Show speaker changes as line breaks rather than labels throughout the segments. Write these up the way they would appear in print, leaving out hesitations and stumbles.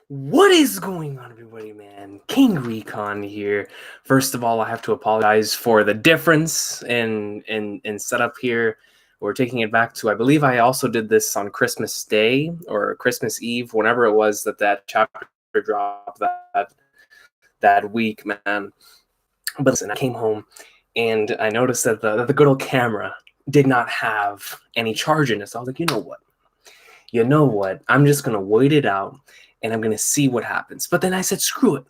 What is going on, everybody, man? King Recon here. First of all, I have to apologize for the difference in setup here. We're taking it back to, I believe I also did this on Christmas Day or Christmas Eve, whenever it was that chapter dropped that week, man. But listen, I came home and I noticed that the good old camera did not have any charge in it. So I was like, you know what? I'm just going to wait it out and I'm going to see what happens. But then I said, screw it.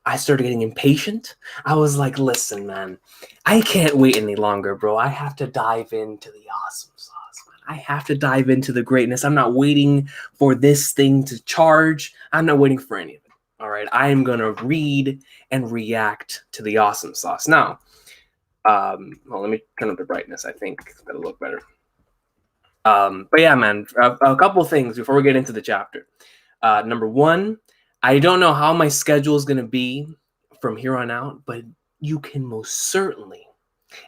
I started getting impatient. I was like, listen, man, I can't wait any longer, bro. I have to dive into the awesome sauce, man. I have to dive into the greatness. I'm not waiting for this thing to charge. I'm not waiting for any of it. All right. I am going to read and react to the awesome sauce. Now, well, let me turn up the brightness. I think that'll look better. But yeah, man, a couple things before we get into the chapter. Number one, I don't know how my schedule is going to be from here on out, but you can most certainly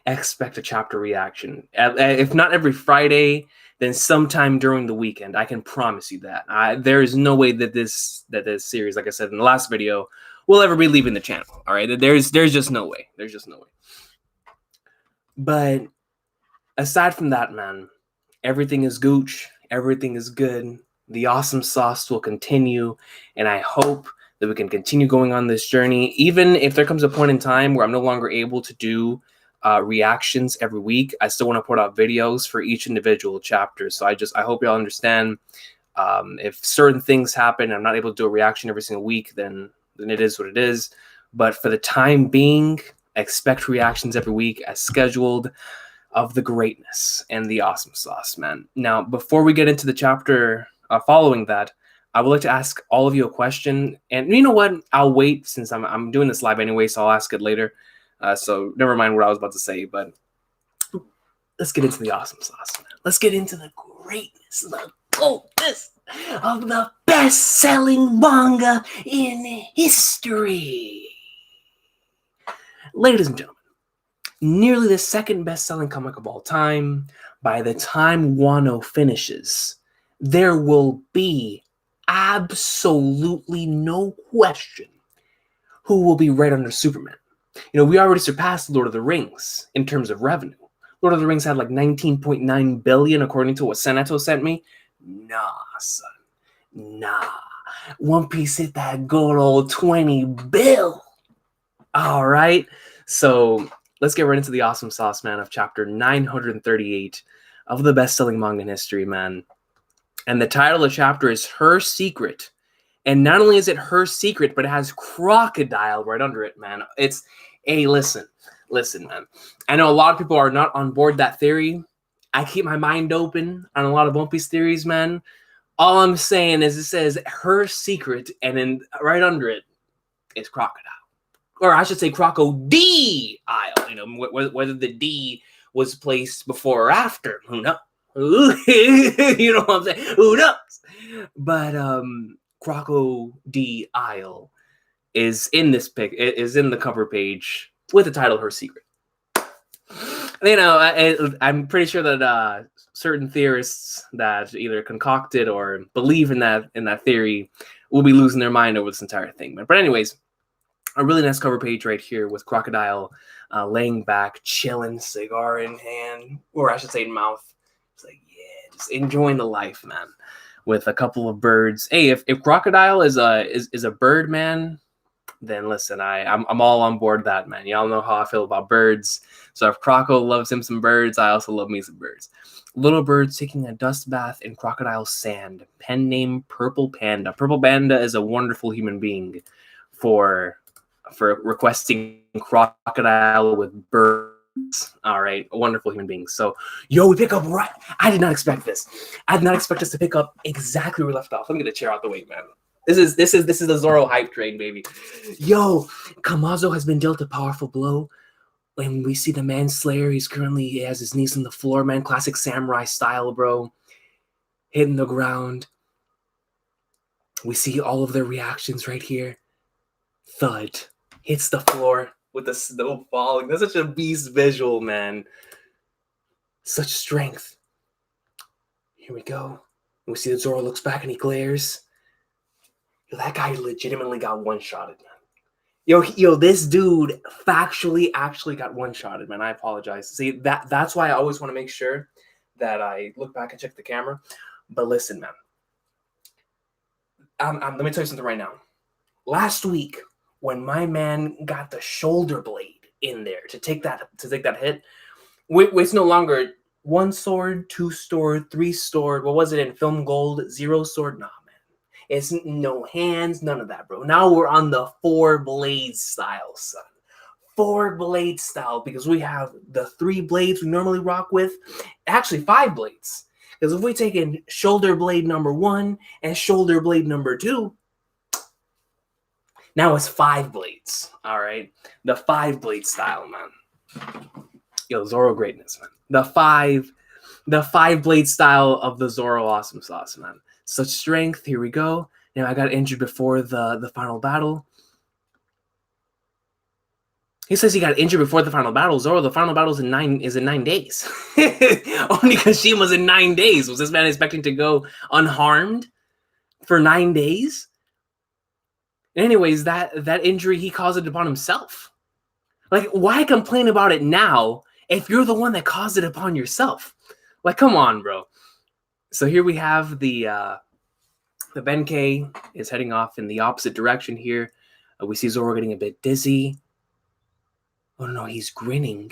expect a chapter reaction. If not every Friday, then sometime during the weekend. I can promise you that. There is no way that this series, like I said in the last video, will ever be leaving the channel. All right, there's just no way. There's just no way. But aside from that, man, everything is gooch. Everything is good. The awesome sauce will continue, and I hope that we can continue going on this journey, even if there comes a point in time where I'm no longer able to do reactions every week. I still want to put out videos for each individual chapter. So I hope y'all understand. If certain things happen, I'm not able to do a reaction every single week, then it is what it is. But for the time being, expect reactions every week as scheduled, of the greatness and the awesome sauce, man. Now, before we get into the chapter following that, I would like to ask all of you a question. And you know what? I'll wait since I'm doing this live anyway, so I'll ask it later. So never mind what I was about to say, but let's get into the awesome sauce, man. Let's get into the greatness, the goldness of the best-selling manga in history. Ladies and gentlemen, nearly the second best-selling comic of all time. By the time Wano finishes, there will be absolutely no question who will be right under Superman. You know, we already surpassed Lord of the Rings in terms of revenue. Lord of the Rings had like 19.9 billion according to what Senato sent me. Nah, son. Nah. One Piece hit that good old 20 bill. All right. So let's get right into the awesome sauce, man, of chapter 938 of the best-selling manga in history, man. And the title of the chapter is Her Secret. And not only is it her secret, but it has crocodile right under it, man. It's, hey, listen, man. I know a lot of people are not on board that theory. I keep my mind open on a lot of One Piece theories, man. All I'm saying is it says her secret, and then right under it is crocodile. Or I should say crocodile, you know, whether the D was placed before or after, who knows? You know what I'm saying? Who knows? But crocodile is in this pic, is in the cover page with the title Her Secret. You know, I'm pretty sure that certain theorists that either concocted or believe in that theory will be losing their mind over this entire thing. But anyways, a really nice cover page right here with crocodile laying back, chilling, cigar in hand, or I should say in mouth. It's like, yeah, just enjoying the life, man, with a couple of birds. Hey, if crocodile is a bird, man, then listen, I'm all on board that, man. Y'all know how I feel about birds. So if Croco loves him some birds, I also love me some birds. Little birds taking a dust bath in crocodile sand. Pen name Purple Panda. Purple Panda is a wonderful human being for requesting crocodile with birds. All right, a wonderful human being. So, yo, we pick up right. I did not expect this. I did not expect us to pick up exactly where we left off. Let me get a chair out the way, man. This is the Zoro hype train, baby. Yo, Kamazo has been dealt a powerful blow. When we see the manslayer, he has his knees on the floor, man. Classic samurai style, bro. Hitting the ground. We see all of their reactions right here. Thud. Hits the floor with the snow falling. That's such a beast visual, man. Such strength. Here we go. We see that Zoro looks back and he glares. Yo, that guy legitimately got one-shotted, man. Yo, this dude factually actually got one-shotted, man. I apologize. See, that's why I always want to make sure that I look back and check the camera. But listen, man. Let me tell you something right now. Last week, when my man got the shoulder blade in there to take that hit, it's no longer one sword, two sword, three sword. What was it in Film Gold? Zero sword? Nah, man. It's no hands, none of that, bro. Now we're on the 4 blades style, son. 4 blade style, because we have the 3 blades we normally rock with. Actually, 5 blades. Because if we take in shoulder blade number 1 and shoulder blade number 2, now it's 5 blades. All right, the 5 blade style, man. Yo, Zoro greatness, man. The five blade style of the Zoro awesome sauce, man. Such strength. Here we go. Now I got injured before the final battle. He says he got injured before the final battle. Zoro, the final battle is in 9 days. Only Kashima's in 9 days. Was this man expecting to go unharmed for 9 days? Anyways, that injury, he caused it upon himself. Like, why complain about it now if you're the one that caused it upon yourself? Like, come on, bro. So here we have the Benkei is heading off in the opposite direction here. We see Zoro getting a bit dizzy. Oh, no, he's grinning.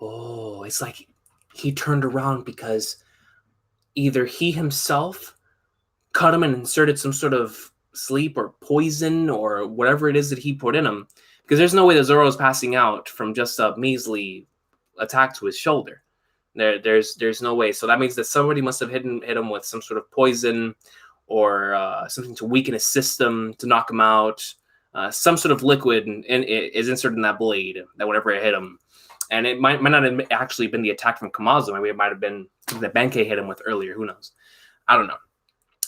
Oh, it's like he turned around because either he himself cut him and inserted some sort of sleep or poison or whatever it is that he put in him. Because there's no way that Zoro is passing out from just a measly attack to his shoulder. There's no way. So that means that somebody must have hit him with some sort of poison or something to weaken his system, to knock him out. Some sort of liquid is inserted in that blade that whenever it hit him. And it might not have actually been the attack from Kamazo. Maybe it might have been something that Benkei hit him with earlier. Who knows? I don't know.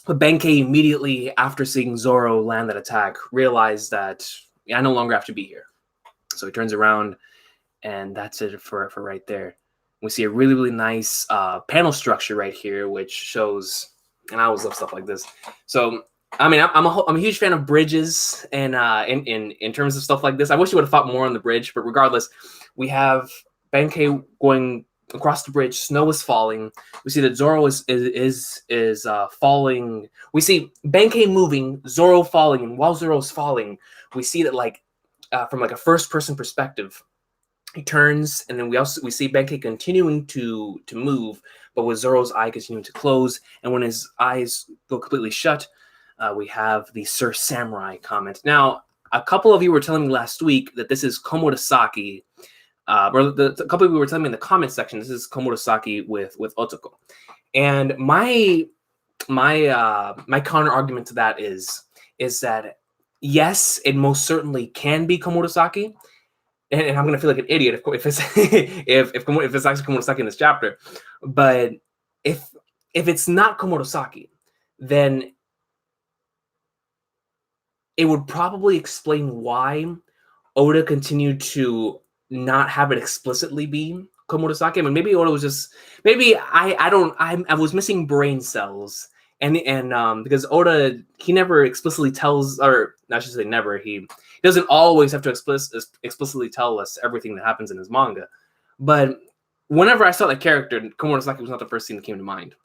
But Benkei immediately, after seeing Zoro land that attack, realized that I no longer have to be here. So he turns around, and that's it for right there. We see a really, really nice panel structure right here, which shows, and I always love stuff like this. So I mean, I'm a huge fan of bridges, and in terms of stuff like this, I wish you would have thought more on the bridge. But regardless, we have Benkei going across the bridge. Snow is falling. We see that Zoro is falling. We see Benkei moving, Zoro falling, and while Zoro's falling, we see that from a first person perspective, he turns, and then we see Benkei continuing to move, but with Zoro's eye continuing to close, and when his eyes go completely shut. We have the Sir Samurai comment. Now, a couple of you were telling me last week that this is Komurasaki, or a couple of you were telling me in the comment section this is Komurasaki with Otoko. And my counter argument to that is that yes, it most certainly can be Komurasaki, and I'm gonna feel like an idiot if it's if it's actually Komurasaki in this chapter. But if it's not Komurasaki, then it would probably explain why Oda continued to not have it explicitly be Komurasaki. I mean, maybe Oda was just I was missing brain cells, and because Oda, he never explicitly tells, or I should say never, he doesn't always have to explicitly tell us everything that happens in his manga. But whenever I saw that character, Komurasaki was not the first thing that came to mind.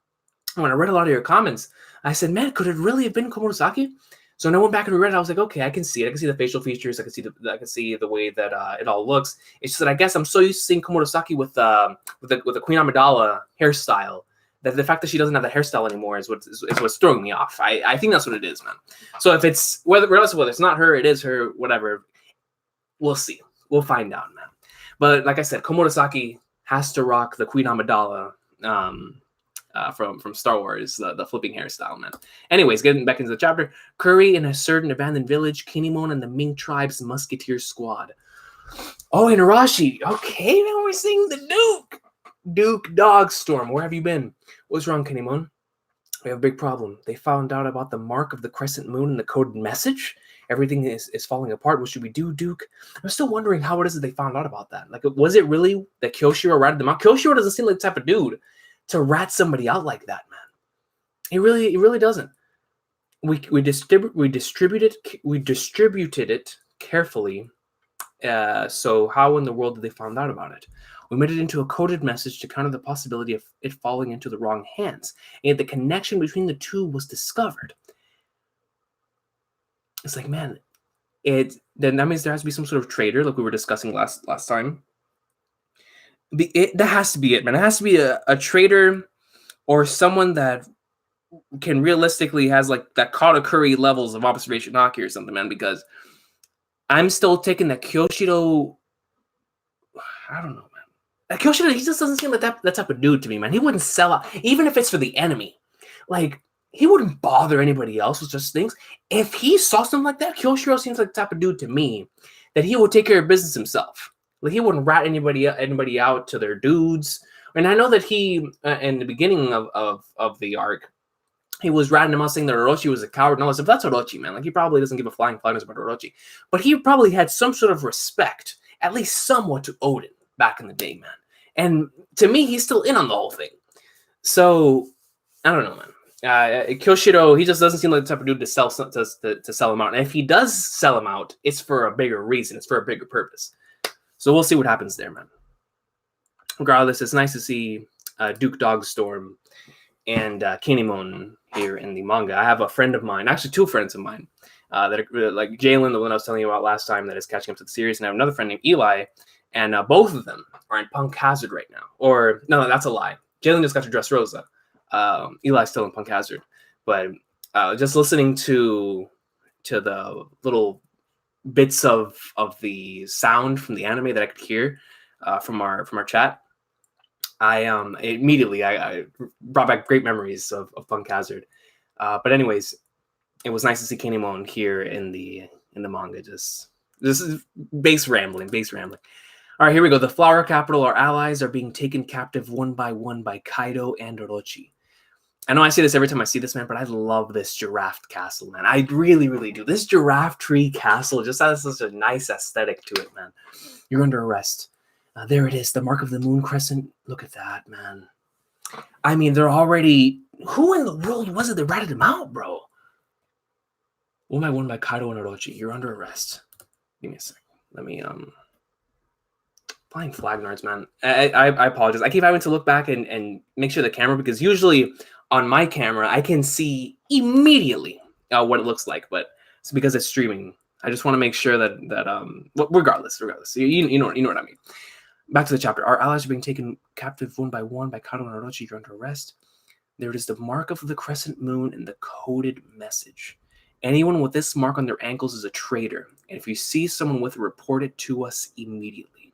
When I read a lot of your comments, I said, man, could it really have been Komurasaki? So when I went back and reread it, I was like, okay, I can see it. I can see the facial features. I can see the way that it all looks. It's just that I guess I'm so used to seeing Komurasaki with the Queen Amidala hairstyle that the fact that she doesn't have the hairstyle anymore is what's throwing me off. I think that's what it is, man. So if it's regardless of whether it's not her, it is her, whatever. We'll see. We'll find out, man. But like I said, Komurasaki has to rock the Queen Amidala. From Star Wars, the flipping hairstyle, man. Anyways, getting back into the chapter, Curry in a certain abandoned village, Kinemon and the Ming tribe's musketeer squad. Oh, and Arashi. Okay, now we're seeing the Duke Dogstorm. Where have you been? What's wrong, Kinemon? We have a big problem. They found out about the mark of the crescent moon and the coded message. Everything is falling apart. What should we do, Duke? I'm still wondering how it is that they found out about that. Like, was it really that Kyoshiro ratted them out? Kyoshiro doesn't seem like the type of dude to rat somebody out like that, man. It really doesn't. we distributed it carefully. So how in the world did they find out about it? We made it into a coded message to counter the possibility of it falling into the wrong hands, and the connection between the two was discovered. It's like, man, then that means there has to be some sort of traitor, like we were discussing last time. That has to be it, man. It has to be a traitor or someone that can realistically has like that Katakuri levels of observation Haki or something, man. Because I'm still taking that Kyoshiro. I don't know, man. Kyoshiro, he just doesn't seem like that type of dude to me, man. He wouldn't sell out, even if it's for the enemy. Like, he wouldn't bother anybody else with just things. If he saw something like that, Kyoshiro seems like the type of dude to me that he would take care of business himself. Like, he wouldn't rat anybody out to their dudes. And I know that he, in the beginning of the arc, he was ratting him out saying that Orochi was a coward and all this stuff. That's Orochi, man. Like, he probably doesn't give a flying flyers about Orochi. But he probably had some sort of respect, at least somewhat, to Odin back in the day, man. And to me, he's still in on the whole thing. So, I don't know, man. Kyoshiro, he just doesn't seem like the type of dude to sell him out. And if he does sell him out, it's for a bigger reason. It's for a bigger purpose. So we'll see what happens there, man. Regardless, it's nice to see Duke Dogstorm and Kinemon here in the manga. I have a friend of mine, actually two friends of mine, that are like Jalen, the one I was telling you about last time, that is catching up to the series, and I have another friend named Eli, and both of them are in Punk Hazard right now. Or no, that's a lie. Jalen just got to Dressrosa. Eli's still in Punk Hazard, but just listening to the little bits of the sound from the anime that I could hear from our chat, I immediately brought back great memories of Punk Hazard. But anyways, it was nice to see Kinemon here in the manga. This is base rambling. All right, here we go. The Flower Capital, our allies, are being taken captive one by one by Kaido and Orochi. I know I say this every time I see this, man, but I love this giraffe castle, man. I really, really do. This giraffe tree castle just has such a nice aesthetic to it, man. You're under arrest. There it is, the mark of the moon crescent. Look at that, man. I mean, they're already... Who in the world was it that ratted him out, bro? One by one by Kaido and Orochi. You're under arrest. Give me a second. Let me... Flying flag nards, man. I apologize. I keep having to look back and make sure the camera, because usually on my camera, I can see immediately what it looks like, but it's because it's streaming. I just want to make sure that regardless, you know what I mean. Back to the chapter. Our allies are being taken captive one by one by Kaido and Orochi. You're under arrest. There is the mark of the crescent moon and the coded message. Anyone with this mark on their ankles is a traitor, and if you see someone with it, report it to us immediately.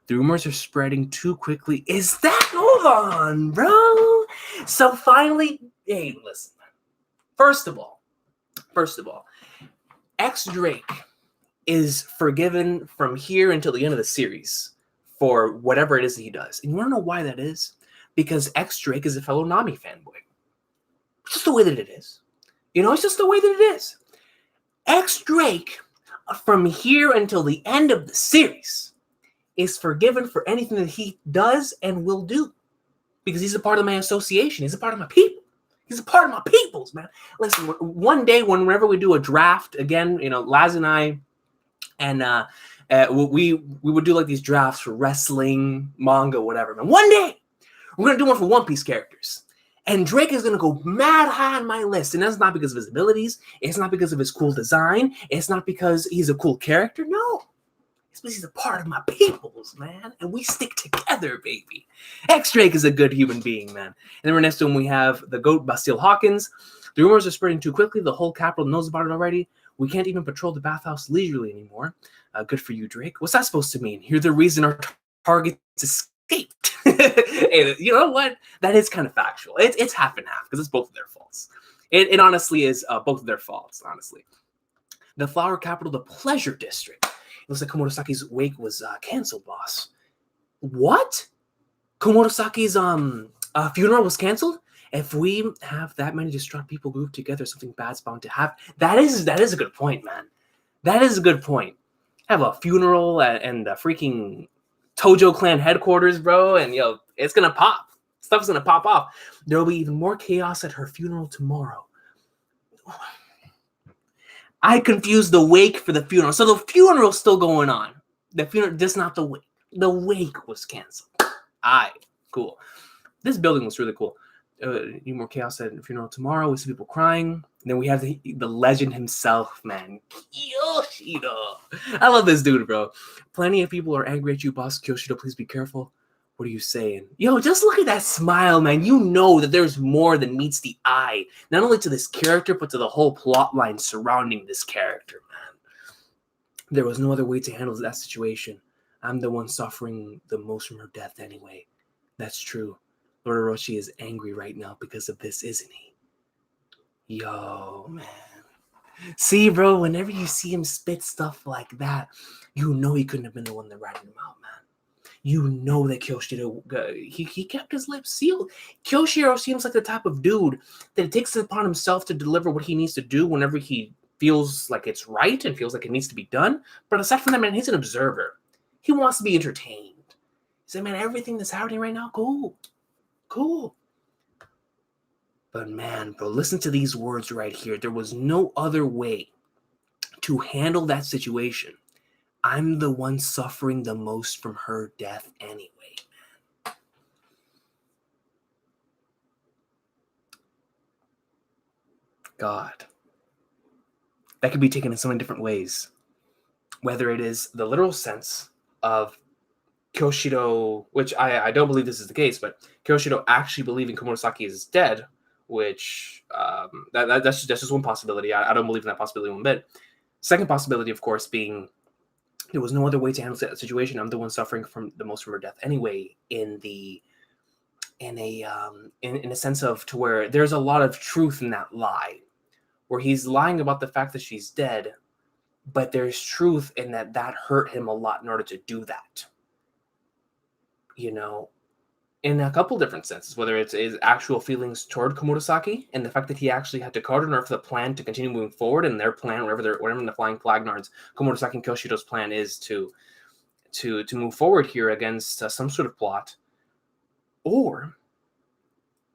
The rumors are spreading too quickly. Is that... Hold on, bro. So finally... Hey, listen. First of all, X Drake is forgiven from here until the end of the series for whatever it is that he does. And you want to know why that is? Because X Drake is a fellow Nami fanboy. It's just the way that it is. You know, it's just the way that it is. X Drake, from here until the end of the series, is forgiven for anything that he does and will do. Because he's a part of my association. He's a part of my people. He's a part of my peoples, man. Listen, one day, whenever we do a draft, again, you know, Laz and I, and we would do like these drafts for wrestling, manga, whatever, man. One day, we're going to do one for One Piece characters. And Drake is going to go mad high on my list. And that's not because of his abilities. It's not because of his cool design. It's not because he's a cool character. No. It's because he's a part of my peoples, man. And we stick together, baby. X Drake is a good human being, man. And then next to him, we have the GOAT, Bastille Hawkins. The rumors are spreading too quickly. The whole capital knows about it already. We can't even patrol the bathhouse leisurely anymore. Good for you, Drake. What's that supposed to mean? You're the reason our targets escaped. Hey, you know what? That is kind of factual. It's half and half because it's both of their faults. It honestly is both of their faults, honestly. The Flower Capital, the Pleasure District. It looks like Komurasaki's wake was canceled, boss. What? Komurasaki's funeral was canceled? If we have that many distraught people grouped together, something bad's bound to happen. That is a good point, man. That is a good point. Have a funeral and the freaking Tojo clan headquarters, bro, and yo, it's gonna pop. Stuff's gonna pop off. There will be even more chaos at her funeral tomorrow. I confused the wake for the funeral. So the funeral's still going on. The funeral, just not the wake. The wake was canceled. Cool. This building was really cool. Need more chaos at the funeral tomorrow. We see people crying. And then we have the legend himself, man. Kyoshiro. I love this dude, bro. Plenty of people are angry at you, boss. Kyoshiro, please be careful. What are you saying? Yo, just look at that smile, man. You know that there's more than meets the eye. Not only to this character, but to the whole plot line surrounding this character, man. There was no other way to handle that situation. I'm the one suffering the most from her death anyway. That's true. Lord Orochi is angry right now because of this, isn't he? Yo, man. See, bro, whenever you see him spit stuff like that, you know he couldn't have been the one that ratted him out, man. You know that Kyoshiro, he kept his lips sealed. Kyoshiro seems like the type of dude that takes it upon himself to deliver what he needs to do whenever he feels like it's right and feels like it needs to be done. But aside from that, man, he's an observer. He wants to be entertained. He said, man, everything that's happening right now, cool. But man, bro, listen to these words right here. There was no other way to handle that situation. I'm the one suffering the most from her death anyway, man. God. That could be taken in so many different ways. Whether it is the literal sense of Kyoshiro, which I don't believe this is the case, but Kyoshiro actually believing Komurasaki is dead, which that's just one possibility. I don't believe in that possibility one bit. Second possibility, of course, being there was no other way to handle that situation. I'm the one suffering from the most from her death anyway. In a sense of to where there's a lot of truth in that lie, where he's lying about the fact that she's dead, but there's truth in that hurt him a lot in order to do that. You know, in a couple different senses, whether it's his actual feelings toward Komurasaki and the fact that he actually had to card in order for the plan to continue moving forward, and their plan, whatever in the Flying Flag Nards, Komurasaki and Kyoshiro's plan is to move forward here against some sort of plot, or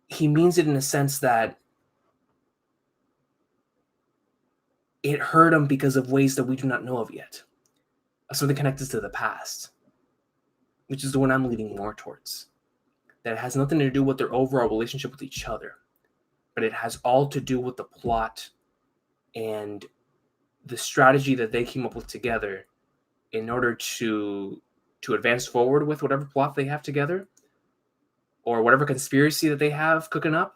he means it in a sense that it hurt him because of ways that we do not know of yet, something connected to the past, which is the one I'm leaning more towards. That it has nothing to do with their overall relationship with each other, but it has all to do with the plot and the strategy that they came up with together in order to advance forward with whatever plot they have together or whatever conspiracy that they have cooking up.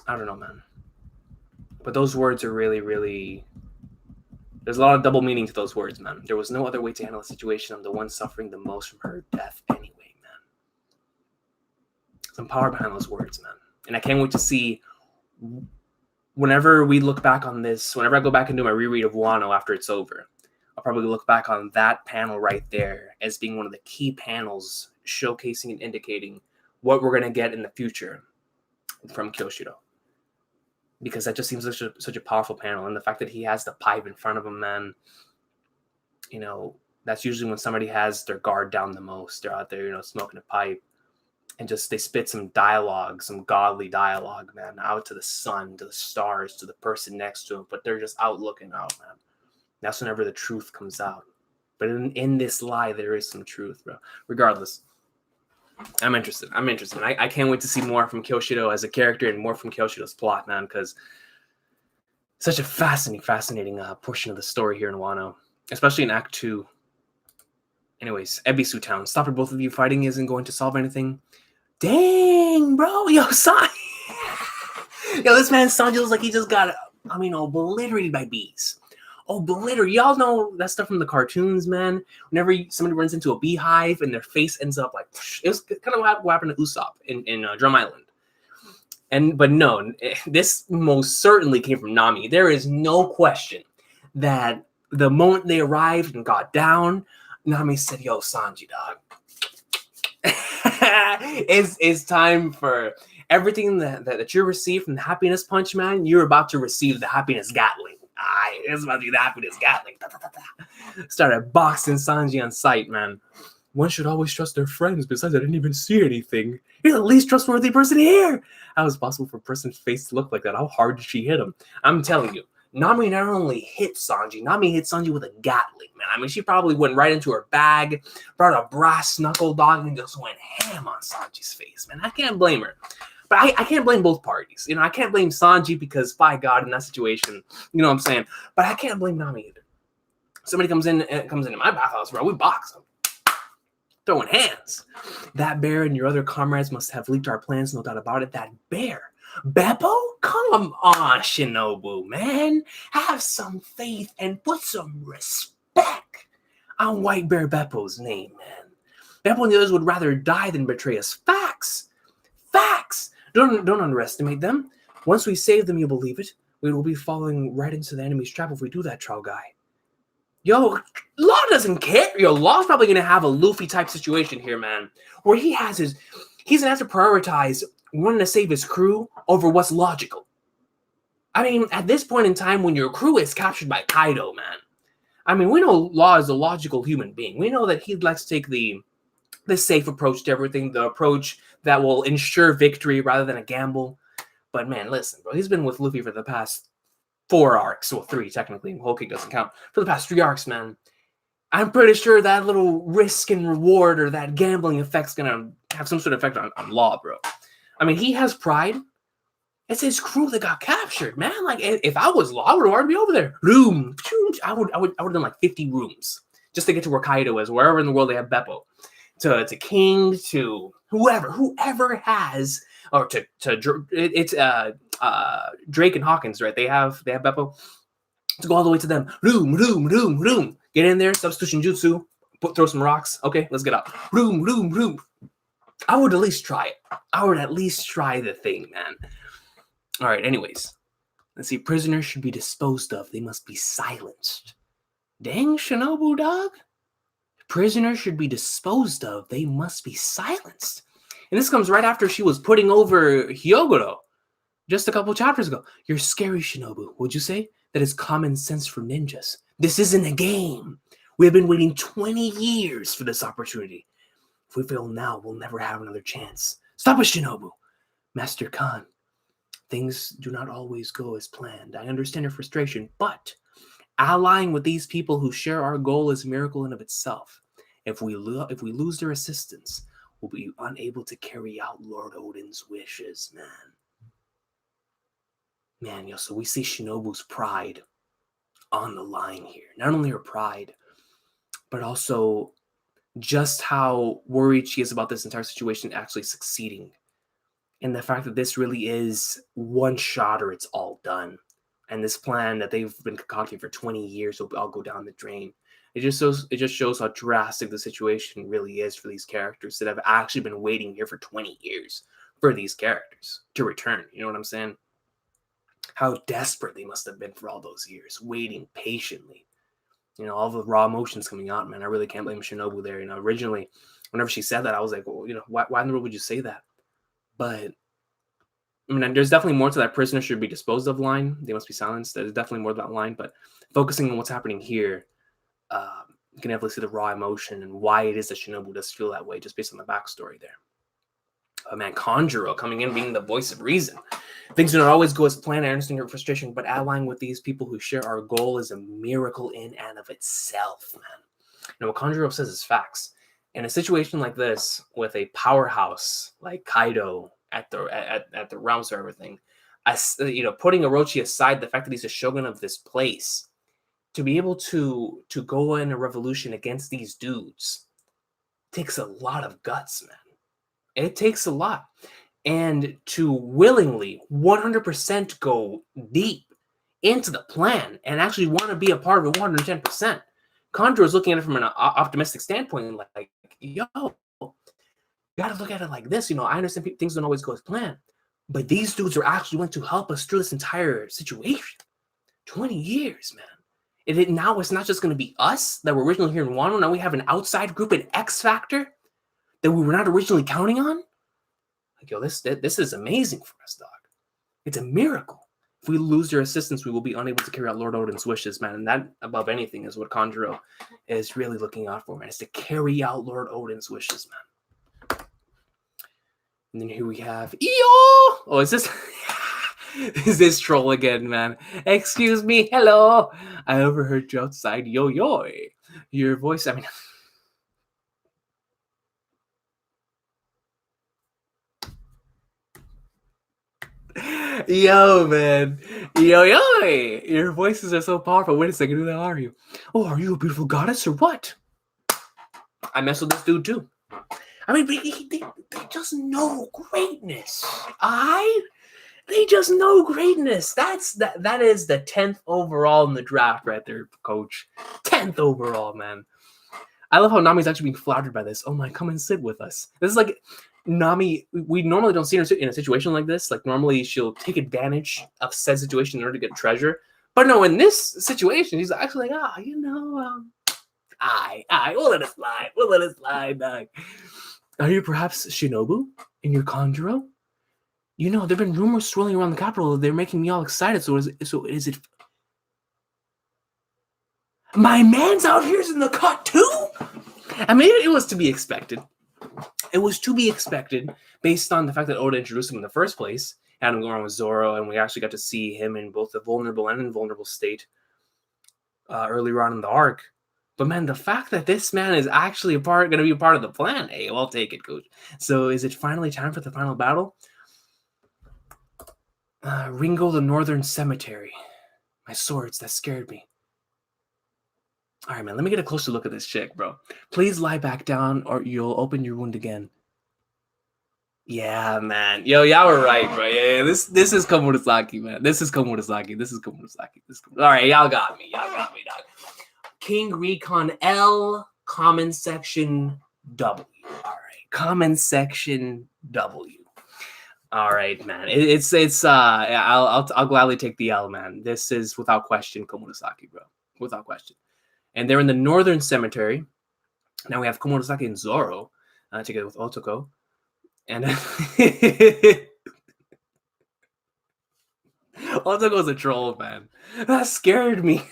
I don't know, man. But those words are really, really... There's a lot of double meaning to those words, man. There was no other way to handle the situation. I'm the one suffering the most from her death anyway. Some power behind those words, man. And I can't wait to see whenever we look back on this, whenever I go back and do my reread of Wano after it's over, I'll probably look back on that panel right there as being one of the key panels showcasing and indicating what we're going to get in the future from Kyoshiro. Because that just seems such a powerful panel. And the fact that he has the pipe in front of him, man, you know, that's usually when somebody has their guard down the most. They're out there, you know, smoking a pipe. And just they spit some dialogue, some godly dialogue, man, out to the sun, to the stars, to the person next to him. But they're just out looking out, man. That's whenever the truth comes out. But in this lie, there is some truth, bro. Regardless, I'm interested. I can't wait to see more from Kyoshiro as a character and more from Kyoshiro's plot, man, because such a fascinating portion of the story here in Wano, especially in Act 2. Anyways, Ebisu Town. Stopping both of you fighting isn't going to solve anything. Dang, bro. Yo, Sanji. Yo, this man Sanji looks like he just got, obliterated by bees. Obliterated. Y'all know that stuff from the cartoons, man. Whenever somebody runs into a beehive and their face ends up like, it was kind of what happened to Usopp in Drum Island. But no, this most certainly came from Nami. There is no question that the moment they arrived and got down, Nami said, yo, Sanji, dog. It's time for everything that you received from the Happiness Punch, man. You're about to receive the Happiness Gatling. It's about to be the Happiness Gatling. Started boxing Sanji on sight, man. One should always trust their friends. Besides, I didn't even see anything. You're the least trustworthy person here. How is it possible for a person's face to look like that? How hard did she hit him? I'm telling you, Nami not only hit Sanji, Nami hit Sanji with a Gatling, man. I mean, she probably went right into her bag, brought a brass knuckle dog, and just went ham on Sanji's face, man. I can't blame her. But I can't blame both parties. You know, I can't blame Sanji because, by God, in that situation, you know what I'm saying? But I can't blame Nami either. Somebody comes into my bathhouse, bro. We box them. Throwing hands. That bear and your other comrades must have leaked our plans, no doubt about it. That bear. Beppo? Come on, Shinobu, man. Have some faith and put some respect on White Bear Beppo's name, man. Beppo and the others would rather die than betray us. Facts. Facts. Don't underestimate them. Once we save them, you'll believe it. We will be falling right into the enemy's trap if we do that, Troll Guy. Yo, Law doesn't care. Yo, Law's probably going to have a Luffy-type situation here, man, where he's going to have to prioritize wanting to save his crew over what's logical. I mean, at this point in time, when your crew is captured by Kaido, man, I mean, we know Law is a logical human being. We know that he'd like to take the safe approach to everything, the approach that will ensure victory rather than a gamble. But, man, listen, bro, he's been with Luffy for the past 4 arcs, well, 3 technically, Whole Cake doesn't count, for the past 3 arcs, man. I'm pretty sure that little risk and reward or that gambling effect's gonna have some sort of effect on Law, bro. I mean, he has pride. It's his crew that got captured, man. Like, if I was Law, I would already be over there. I would have done like 50 rooms just to get to where Kaido is, wherever in the world they have Beppo, to King, to whoever has, or to Drake and Hawkins, right? They have Beppo. To go all the way to them. Room. Get in there, substitution jutsu, throw some rocks. Okay, let's get up. Room. I would at least try it. I would at least try the thing, man. All right, anyways. Let's see. Prisoners should be disposed of. They must be silenced. Dang, Shinobu, dog. Prisoners should be disposed of. They must be silenced. And this comes right after she was putting over Hyogoro just a couple chapters ago. You're scary, Shinobu. Would you say? That is common sense for ninjas. This isn't a game. We have been waiting 20 years for this opportunity. If we fail now, we'll never have another chance. Stop us, Shinobu. Master Khan, things do not always go as planned. I understand your frustration, but allying with these people who share our goal is a miracle in of itself. If we lose their assistance, we'll be unable to carry out Lord Odin's wishes, man. Man, so we see Shinobu's pride on the line here. Not only her pride, but also just how worried she is about this entire situation actually succeeding. And the fact that this really is one shot or it's all done. And this plan that they've been concocting for 20 years will all go down the drain. It just shows how drastic the situation really is for these characters that have actually been waiting here for 20 years for these characters to return. You know what I'm saying? How desperate they must have been for all those years, waiting patiently. You know, all the raw emotions coming out, man. I really can't blame Shinobu there. You know, originally, whenever she said that, I was like, well, you know, why in the world would you say that? But, I mean, there's definitely more to that prisoners should be disposed of line. They must be silenced. There's definitely more to that line. But focusing on what's happening here, you can definitely see the raw emotion and why it is that Shinobu does feel that way, just based on the backstory there. Man, Kanjuro coming in, being the voice of reason. Things do not always go as planned. I understand your frustration, but allying with these people who share our goal is a miracle in and of itself, man. You know, what Kanjuro says is facts. In a situation like this, with a powerhouse like Kaido at the realms or everything, you know, putting Orochi aside, the fact that he's a shogun of this place, to be able to go in a revolution against these dudes takes a lot of guts, man. It takes a lot. And to willingly 100% go deep into the plan and actually want to be a part of it 110%. Conjuro is looking at it from an optimistic standpoint, like, yo, you got to look at it like this. You know, I understand things don't always go as planned, but these dudes are actually going to help us through this entire situation. 20 years, man. Now it's not just going to be us that were originally here in Wano. Now we have an outside group, an X Factor, that we were not originally counting on. Like, yo, this is amazing for us, dog. It's a miracle. If we lose their assistance, we will be unable to carry out Lord Odin's wishes, man. And that, above anything, is what Kanjuro is really looking out for, man. Is to carry out Lord Odin's wishes, man. And then here we have Io! Oh, is this... Is this troll again, man? Excuse me, hello. I overheard you outside. Yo, yo. Your voice, I mean... Yo, man. Yo, yo. Your voices are so powerful. Wait a second, who the hell are you? Oh, are you a beautiful goddess or what? I mess with this dude too. I mean, they just know greatness. They just know greatness. That is the 10th overall in the draft right there, coach. 10th overall, man. I love how Nami's actually being flattered by this. Oh my, come and sit with us. This is like Nami. We normally don't see her in a situation like this. Like normally she'll take advantage of said situation in order to get treasure. But no, in this situation, she's actually like, we'll let it slide. We'll let it slide, dog. Are you perhaps Shinobu in your Conjuro? You know, there've been rumors swirling around the capital. They're making me all excited. So is it? My man's out here's in the cut too. I mean, it was to be expected. It was to be expected based on the fact that Oda introduced him in the first place. Had him go around with Zoro, and we actually got to see him in both the vulnerable and invulnerable state earlier on in the arc. But man, the fact that this man is actually going to be a part of the plan, hey, I'll take it, coach. So is it finally time for the final battle? Ringo the Northern Cemetery. My swords, that scared me. All right, man, let me get a closer look at this chick, bro. Please lie back down or you'll open your wound again. Yeah, man. Yo, y'all were right, bro. Yeah, this is Komurasaki, man. This is Komurasaki. All right, y'all got me. Dog. King Recon L, comment section W. All right, comment section W. All right, man. I'll gladly take the L, man. This is without question Komurasaki, bro. Without question. And they're in the Northern Cemetery. Now we have Komurasaki and Zoro together with Otoko. And Otoko's a troll, man. That scared me.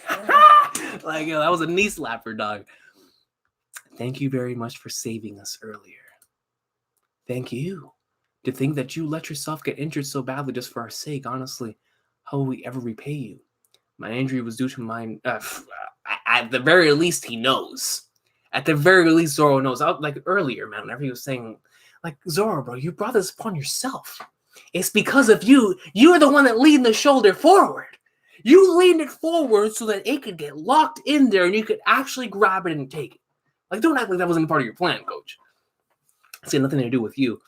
Like, yo, that was a knee slapper, dog. Thank you very much for saving us earlier. Thank you. To think that you let yourself get injured so badly just for our sake, honestly, how will we ever repay you? My injury was due to mine. At the very least, he knows. At the very least, Zoro knows. Like earlier, man, whenever he was saying, like, Zoro, bro, you brought this upon yourself. It's because of you. You're the one that leaned the shoulder forward. You leaned it forward so that it could get locked in there and you could actually grab it and take it. Like, don't act like that wasn't part of your plan, coach. It's got nothing to do with you.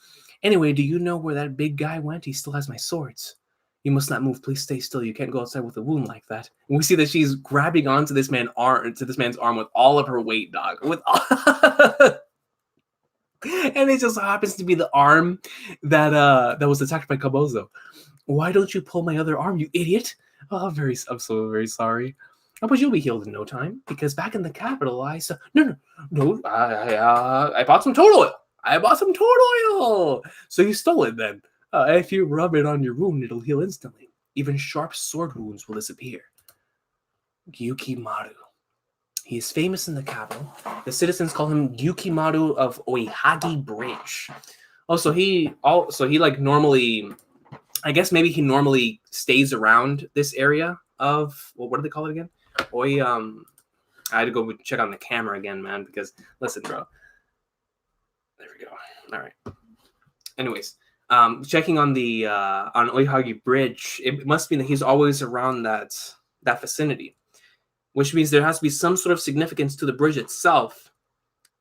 Anyway, do you know where that big guy went? He still has my swords. You must not move. Please stay still. You can't go outside with a wound like that. And we see that she's grabbing onto this man's arm with all of her weight, dog. And it just so happens to be the arm that was attacked by Kamazo. Why don't you pull my other arm, you idiot? Oh, I'm so very sorry. Oh, but you'll be healed in no time. Because back in the capital, I saw... No. I bought some toad oil. So you stole it then. If you rub it on your wound, it'll heal instantly. Even sharp sword wounds will disappear. Yukimaru. He is famous in the capital. The citizens call him Yukimaru of Oihagi Bridge. Also, he like normally... I guess maybe he normally stays around this area of... Well, what do they call it again? I had to go check on the camera again, man, because... Listen, bro. There we go. All right. Anyways... checking on the on Oihagi Bridge, it must mean that he's always around that vicinity, which means there has to be some sort of significance to the bridge itself,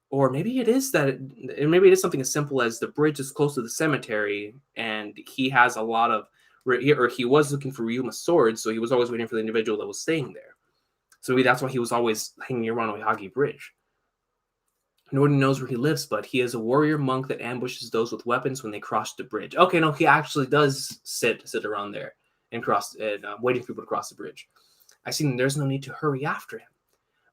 or maybe it is something as simple as the bridge is close to the cemetery, and he has a lot of, or he was looking for Ryuma's sword, so he was always waiting for the individual that was staying there. So maybe that's why he was always hanging around Oihagi Bridge. Nobody knows where he lives, but he is a warrior monk that ambushes those with weapons when they cross the bridge. Okay, no, he actually does sit around there and waiting for people to cross the bridge. I see there's no need to hurry after him.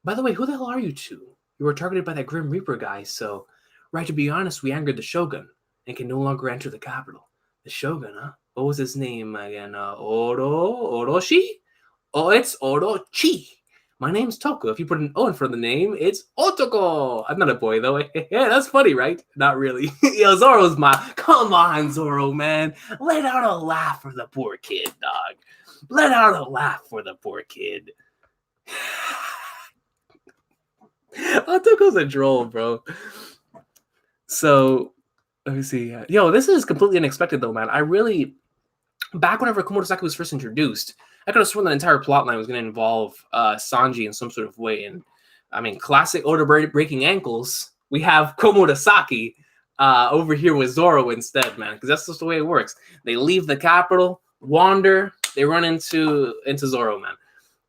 By the way, who the hell are you two? You were targeted by that Grim Reaper guy, so... Right, to be honest, we angered the Shogun and can no longer enter the capital. The Shogun, huh? What was his name again? Orochi? Oh, it's Orochi. My name's Toko. If you put an O in front of the name, it's Otoko. I'm not a boy, though. Yeah, that's funny, right? Not really. Yo, Zoro's my... Come on, Zoro, man. Let out a laugh for the poor kid, dog. Let out a laugh for the poor kid. Otoko's a troll, bro. So, let me see. Yo, this is completely unexpected, though, man. I really... Back whenever Komurasaki was first introduced, I could have sworn the entire plotline was going to involve Sanji in some sort of way. And, I mean, classic Oda breaking ankles. We have Komurasaki over here with Zoro instead, man, because that's just the way it works. They leave the capital, wander, they run into Zoro, man.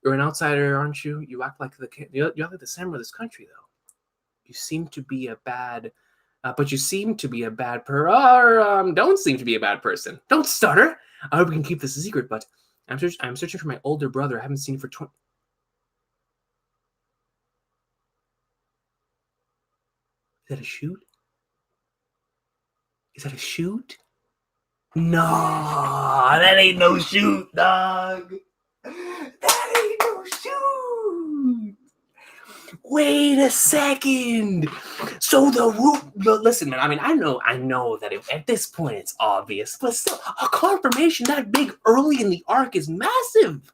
You're an outsider, aren't you? You act like you act like the samurai of this country, though. You seem to be a bad... but you seem to be a bad don't seem to be a bad person. Don't stutter. I hope we can keep this a secret, but I'm searching for my older brother. I haven't seen him for 20... Is that a shoot? Is that a shoot? No, that ain't no shoot, dog. That ain't no shoot. Wait a second. So listen, man. I mean, I know that at this point it's obvious, but still, a confirmation that big early in the arc is massive.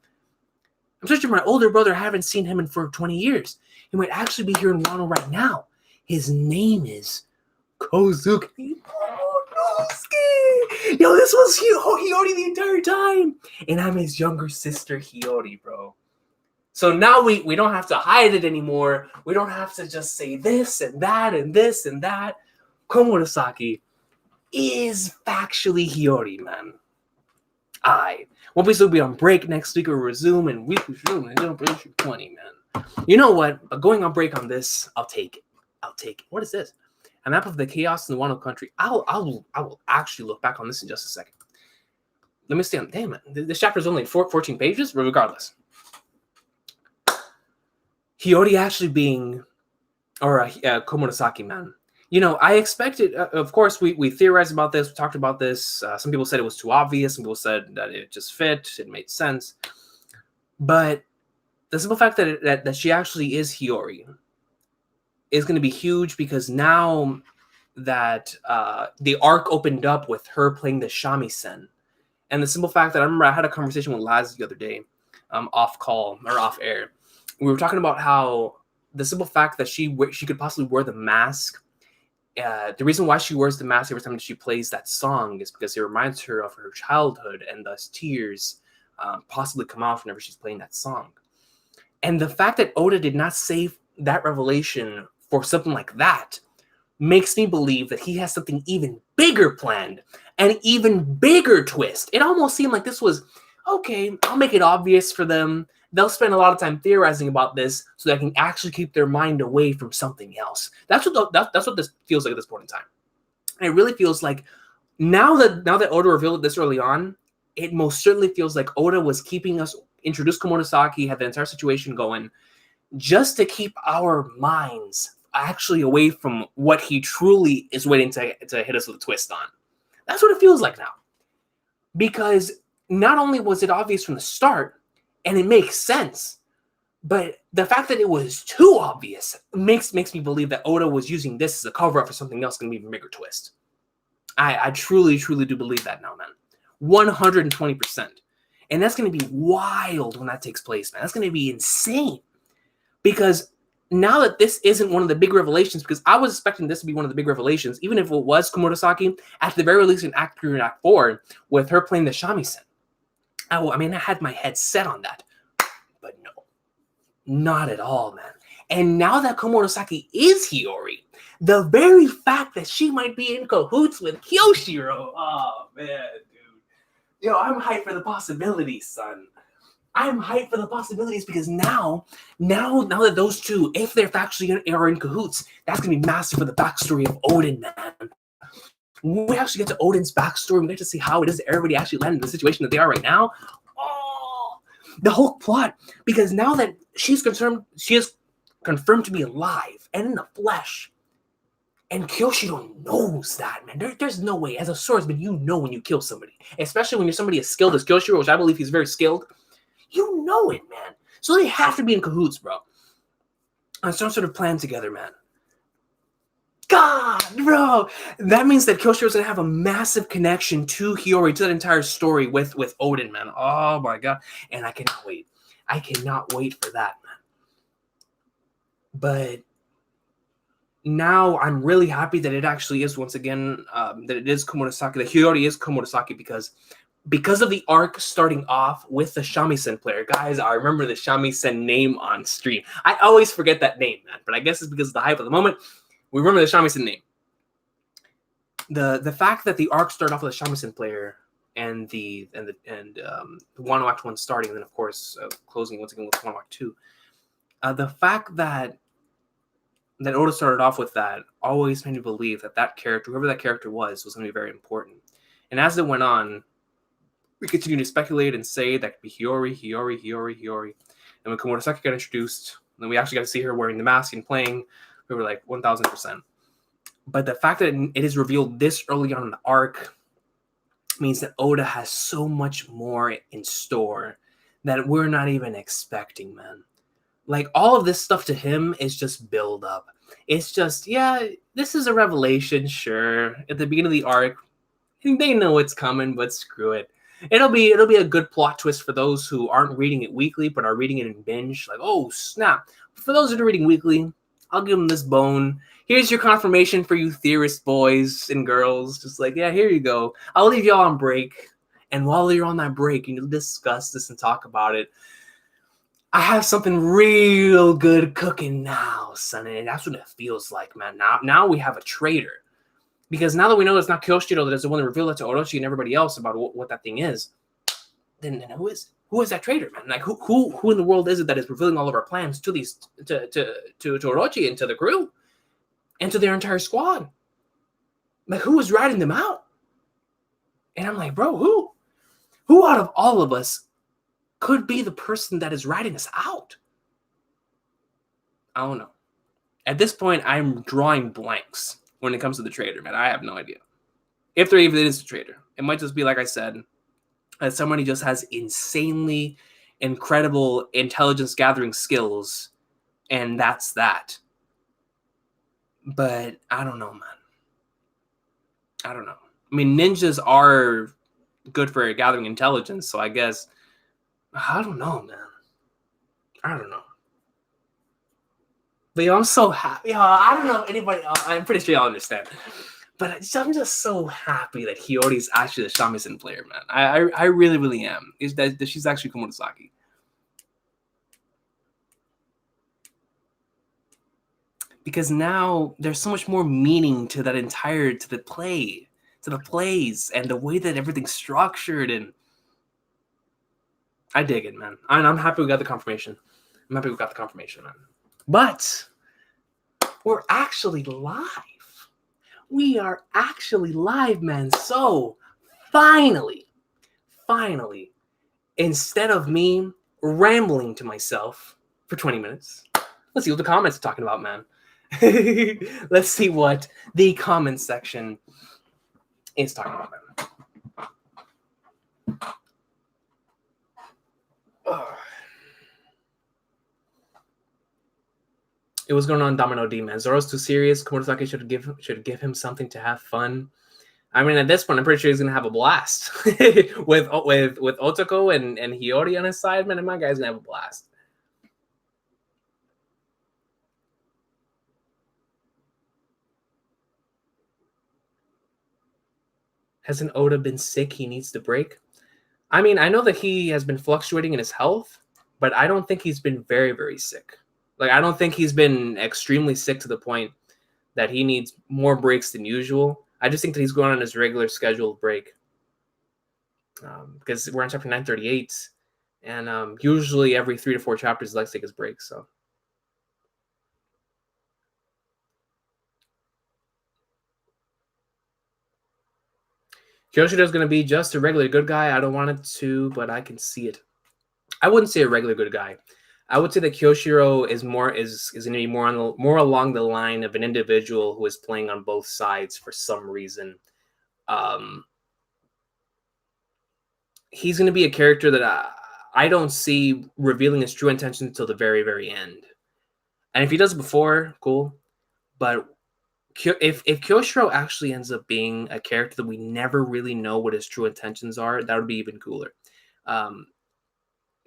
I'm searching for my older brother. I haven't seen him in for 20 years. He might actually be here in Wano right now. His name is Kozuki. Yo, this was Hiori the entire time, and I'm his younger sister Hiori, bro. So now we don't have to hide it anymore. We don't have to just say this and that and this and that. Komurasaki is factually Hiori, man. One piece will be on break next week. We'll resume and weekly resume and it'll be 20, man. You know what? But going on break on this, I'll take it. What is this? A map of the chaos in the Wano country. I will actually look back on this in just a second. Let me stay on. Damn it. This chapter is only 14 pages, but regardless. Hiori actually being, or Komurasaki, man. You know, I expected, of course, we theorized about this, we talked about this. Some people said it was too obvious. Some people said that it just fit, it made sense. But the simple fact that she actually is Hiori is going to be huge, because now that the arc opened up with her playing the shamisen, and the simple fact that I remember I had a conversation with Laz the other day, off call or off air. We were talking about how the simple fact that she could possibly wear the mask. The reason why she wears the mask every time that she plays that song is because it reminds her of her childhood, and thus tears possibly come out whenever she's playing that song. And the fact that Oda did not save that revelation for something like that makes me believe that he has something even bigger planned, an even bigger twist. It almost seemed like this was, okay, I'll make it obvious for them. They'll spend a lot of time theorizing about this so they can actually keep their mind away from something else. That's what this feels like at this point in time. And it really feels like now that Oda revealed it this early on, it most certainly feels like Oda was keeping us, introduced Komurasaki, had the entire situation going, just to keep our minds actually away from what he truly is waiting to hit us with a twist on. That's what it feels like now. Because not only was it obvious from the start, and it makes sense, but the fact that it was too obvious makes me believe that Oda was using this as a cover-up for something else, going to be a bigger twist. I truly, truly do believe that now, man. 120%. And that's going to be wild when that takes place, man. That's going to be insane. Because now that this isn't one of the big revelations, because I was expecting this to be one of the big revelations, even if it was Komurasaki, at the very least in Act 3 and Act 4, with her playing the shamisen. I mean, I had my head set on that, but no, not at all, man. And now that Komurasaki is Hiori, the very fact that she might be in cahoots with Kyoshiro, oh, man, dude. Yo, I'm hyped for the possibilities, son. I'm hyped for the possibilities, because now that those two, if they're actually are in cahoots, that's going to be massive for the backstory of Odin, man. We actually get to Odin's backstory. We get to see how it is that everybody actually landed in the situation that they are right now. Oh, the whole plot, because now that she is confirmed to be alive and in the flesh, and Kyoshiro knows that, man. There's no way, as a swordsman, you know when you kill somebody, especially when you're somebody as skilled as Kyoshiro, which I believe he's very skilled. You know it, man. So they have to be in cahoots, bro. On some sort of plan together, man. God, bro. That means that Kyoshiro's gonna have a massive connection to Hiori, to that entire story with Odin, man. Oh my god. And I cannot wait. I cannot wait for that, man. But now I'm really happy that it actually is, once again, that it is Komurasaki, that Hiori is Komurasaki, because of the arc starting off with the shamisen player. Guys, I remember the shamisen name on stream. I always forget that name, man, but I guess it's because of the hype of the moment. We remember the shamisen name. The fact that the arc started off with a shamisen player and the Wano Act 1 starting, and then of course closing once again with Wano Act 2. The fact that Oda started off with that always made me believe that character, whoever that character was going to be very important. And as it went on, we continued to speculate and say that could be Hiori. And when Komurasaki got introduced, then we actually got to see her wearing the mask and playing. We were like 1,000%. But the fact that it is revealed this early on in the arc means that Oda has so much more in store that we're not even expecting, man. Like, all of this stuff to him is just build up. It's just, yeah, this is a revelation, sure. At the beginning of the arc, they know it's coming, but screw it. It'll be a good plot twist for those who aren't reading it weekly, but are reading it in binge. Like, oh, snap. For those that are reading weekly, I'll give them this bone. Here's your confirmation for you theorist boys and girls. Just like, yeah, here you go. I'll leave y'all on break. And while you're on that break, you can discuss this and talk about it. I have something real good cooking now, son. And that's what it feels like, man. Now we have a traitor. Because now that we know it's not Kyoshiro that is the one that revealed it to Orochi and everybody else about what that thing is, then who is it? Who is that traitor, man? Like, who in the world is it that is revealing all of our plans to Orochi and to the crew and to their entire squad? Like, who is ratting them out? And I'm like, bro, who out of all of us could be the person that is ratting us out? I don't know. At this point, I'm drawing blanks when it comes to the traitor, man. I have no idea if there even is a traitor. It might just be, like I said, that somebody just has insanely incredible intelligence gathering skills, and that's that. But I don't know, man. I don't know. I mean, ninjas are good for gathering intelligence, so I guess, I don't know, man. I don't know. But yo, I'm so happy. Yo, I don't know if anybody else, I'm pretty sure y'all understand. But I'm just so happy that Hiori is actually the shamisen player, man. I really, really am. Is that she's actually Komurasaki. Because now there's so much more meaning to that to the plays, and the way that everything's structured, and I dig it, man. I'm happy we got the confirmation. Man. But we're actually live. We are actually live, man. So finally, instead of me rambling to myself for 20 minutes, let's see what the comments are talking about, man. Let's see what the comment section is talking about, man. It was going on Domino D, man. Zoro's too serious. Komurasaki should give him something to have fun. I mean, at this point, I'm pretty sure he's gonna have a blast with Otoko and Hiori on his side, man. And my guy's gonna have a blast. Hasn't Oda been sick? He needs to break. I mean, I know that he has been fluctuating in his health, but I don't think he's been very, very sick. Like, I don't think he's been extremely sick to the point that he needs more breaks than usual. I just think that he's going on his regular scheduled break. Because we're on chapter 938, and usually every 3 to 4 chapters he likes to take his break, so. Kyoshiro is going to be just a regular good guy. I don't want it to, but I can see it. I wouldn't say a regular good guy. I would say that Kyoshiro is going to be more along the line of an individual who is playing on both sides for some reason. He's going to be a character that I don't see revealing his true intentions until the very, very end. And if he does it before, cool. But if Kyoshiro actually ends up being a character that we never really know what his true intentions are, that would be even cooler. Um,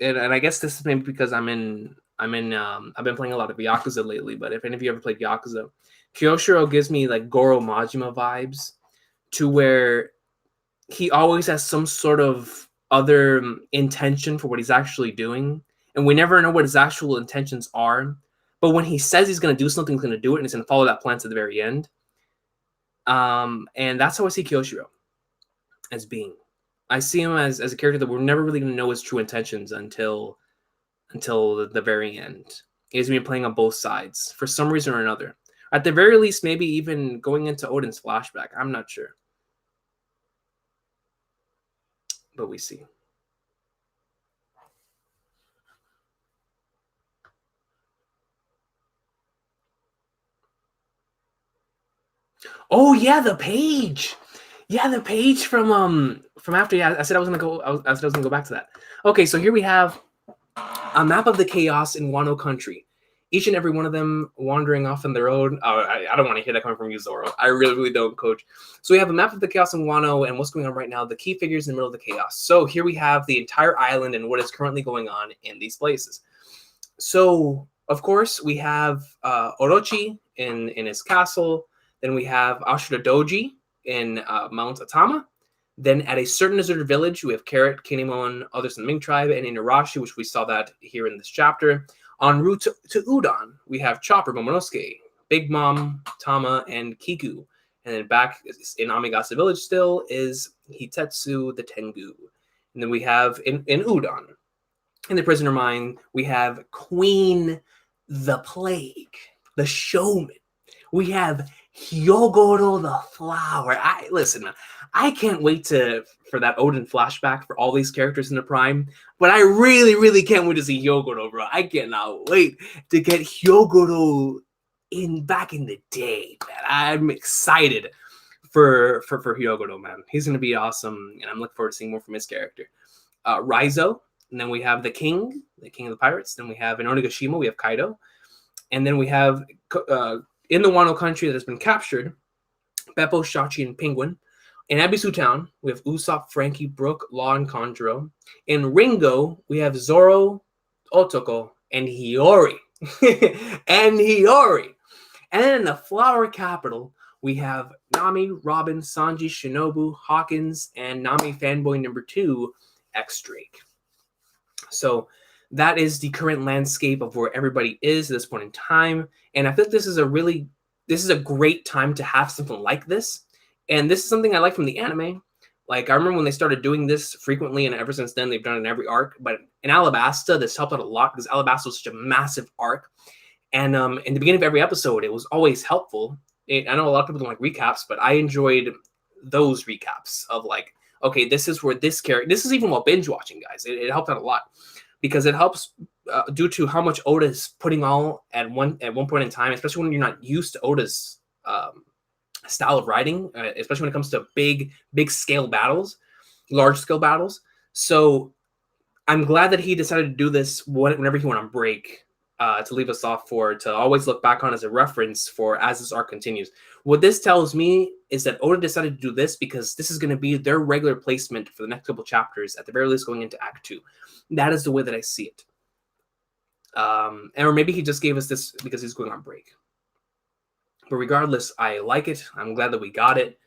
and I guess this is maybe because I've been playing a lot of Yakuza lately. But if any of you ever played Yakuza, Kyoshiro gives me like Goro Majima vibes, to where he always has some sort of other intention for what he's actually doing, and we never know what his actual intentions are. But when he says he's going to do something, he's going to do it, and he's going to follow that plan to the very end. And that's how I see Kyoshiro as being. I see him as a character that we're never really going to know his true intentions until the very end. He's going to be playing on both sides for some reason or another. At the very least, maybe even going into Odin's flashback. I'm not sure, but we see. Oh yeah, the page. Yeah, the page from after. Yeah, I said I was gonna go. I said I was gonna go back to that. Okay, so here we have a map of the chaos in Wano country. Each and every one of them wandering off on their own. Oh, I don't want to hear that coming from you, Zoro. I really, really don't, Coach. So we have a map of the chaos in Wano and what's going on right now, the key figures in the middle of the chaos. So here we have the entire island and what is currently going on in these places. So, of course, we have Orochi in his castle. Then we have Ashura Doji in Mount Atama. Then at a certain deserted village, we have Carrot, Kinemon, others in the Ming tribe, and Inarashi, which we saw that here in this chapter. En route to Udon, we have Chopper, Momonosuke, Big Mom, Tama, and Kiku. And then back in Amigasa village still is Hitetsu the Tengu. And then we have in Udon, in the prisoner mine, we have Queen the Plague, the showman. We have Hyogoro the Flower. Listen, man, I can't wait for that Odin flashback for all these characters in the Prime, but I really, really can't wait to see Hyogoro, bro. I cannot wait to get Hyogoro back in the day, man. I'm excited for Hyogoro, man. He's gonna be awesome, and I'm looking forward to seeing more from his character. Raizo, and then we have the king of the pirates. Then we have in Onigashima, we have Kaido, and then we have in the Wano country that has been captured, Beppo, Shachi, and Penguin. In Abisu Town, we have Usopp, Frankie, Brook, Law, and Conjuro. In Ringo, we have Zoro, Otoko, and Hiori. And Hiori. And then in the Flower Capital, we have Nami, Robin, Sanji, Shinobu, Hawkins, and Nami fanboy number 2, X Drake. So that is the current landscape of where everybody is at this point in time. And I think this is a great time to have something like this. And this is something I like from the anime. Like, I remember when they started doing this frequently, and ever since then, they've done it in every arc. But in Alabasta, this helped out a lot because Alabasta was such a massive arc. And in the beginning of every episode, it was always helpful. I know a lot of people don't like recaps, but I enjoyed those recaps of like, okay, this is where this character, this is even while binge watching, guys. It helped out a lot because it helps due to how much Oda is putting all at one point in time, especially when you're not used to Oda's style of writing, especially when it comes to big scale battles, large scale battles. So I'm glad that he decided to do this whenever he went on break. To leave us off to always look back on as a reference for as this arc continues. What this tells me is that Oda decided to do this because this is going to be their regular placement for the next couple chapters, at the very least going into Act 2. That is the way that I see it. Or maybe he just gave us this because he's going on break. But regardless, I like it. I'm glad that we got it.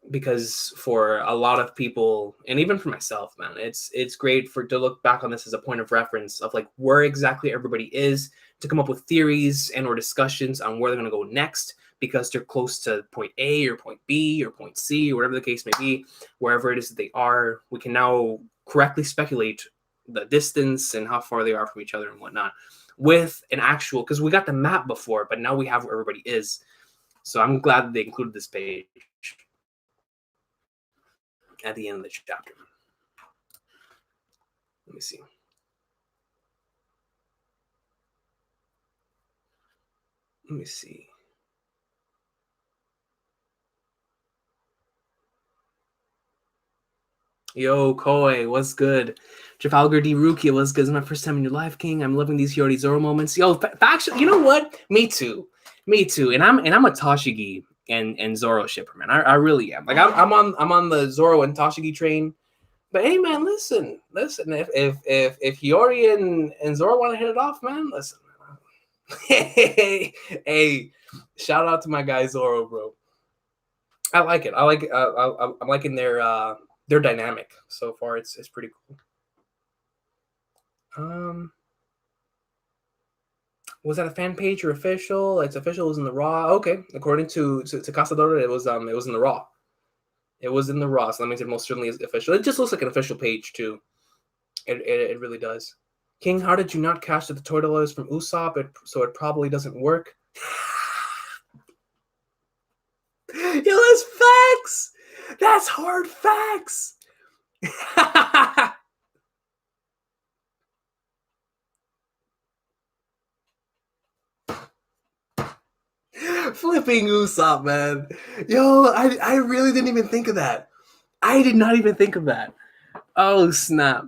Because for a lot of people, and even for myself, man, it's great to look back on this as a point of reference of like where exactly everybody is, to come up with theories and or discussions on where they're going to go next, because they're close to point A or point B or point C or whatever the case may be. Wherever it is that they are, we can now correctly speculate the distance and how far they are from each other and whatnot with an actual, because we got the map before, but now we have where everybody is. So I'm glad that they included this page at the end of the chapter. Let me see. Let me see. Yo, Koi, what's good? Trafalgar D. Rukia, what's good? This is my first time in your life, King. I'm loving these Hiori Zoro moments. Yo, actually, you know what? Me too. Me too. And I'm a Toshigi and Zoro shipper, man. I really am. Like I'm on the Zoro and Toshigi train. But hey, man, listen. If Hiori and Zoro want to hit it off, man, listen. Hey, shout out to my guy Zoro, bro. I like it. I'm liking their dynamic so far. It's pretty cool. Was that a fan page or official? It's official. It was in the Raw. Okay, according to Casadora, it was in the Raw. It was in the Raw, so that means it most certainly is official. It just looks like an official page too. It really does. King, how did you not catch the toy dollars from Usopp? So it probably doesn't work. Yo, that's facts. That's hard facts. Flipping Usopp, man. Yo, I really didn't even think of that. I did not even think of that. Oh, snap.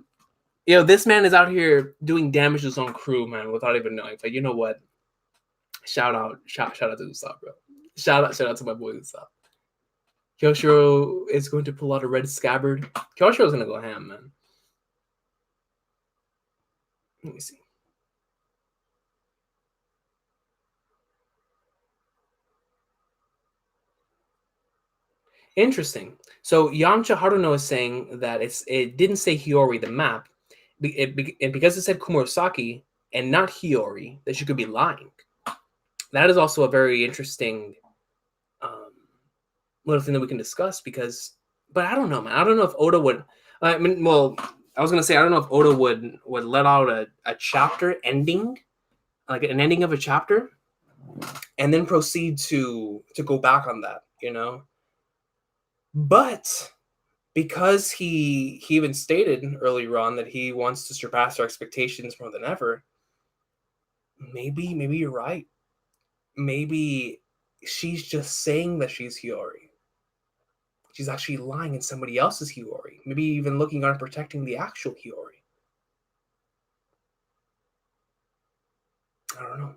Yo, this man is out here doing damage to his own crew, man, without even knowing. But you know what? Shout out to Usopp, bro. Shout out to my boy Usopp. Kyoshiro is going to pull out a red scabbard. Kyoshiro's going to go ham, man. Let me see. Interesting. So Yamcha Haruno is saying that it didn't say Hiori, the map, and because it said Komurasaki and not Hiori, that she could be lying. That is also a very interesting little thing that we can discuss but I don't know, man. I don't know if Oda would. I mean, well, I was gonna say I don't know if Oda would let out a chapter ending, like an ending of a chapter, and then proceed to go back on that, you know. But because he even stated earlier on that he wants to surpass our expectations more than ever, maybe you're right. Maybe she's just saying that she's Hiori. She's actually lying in somebody else's Hiori. Maybe even looking on protecting the actual Hiori. I don't know.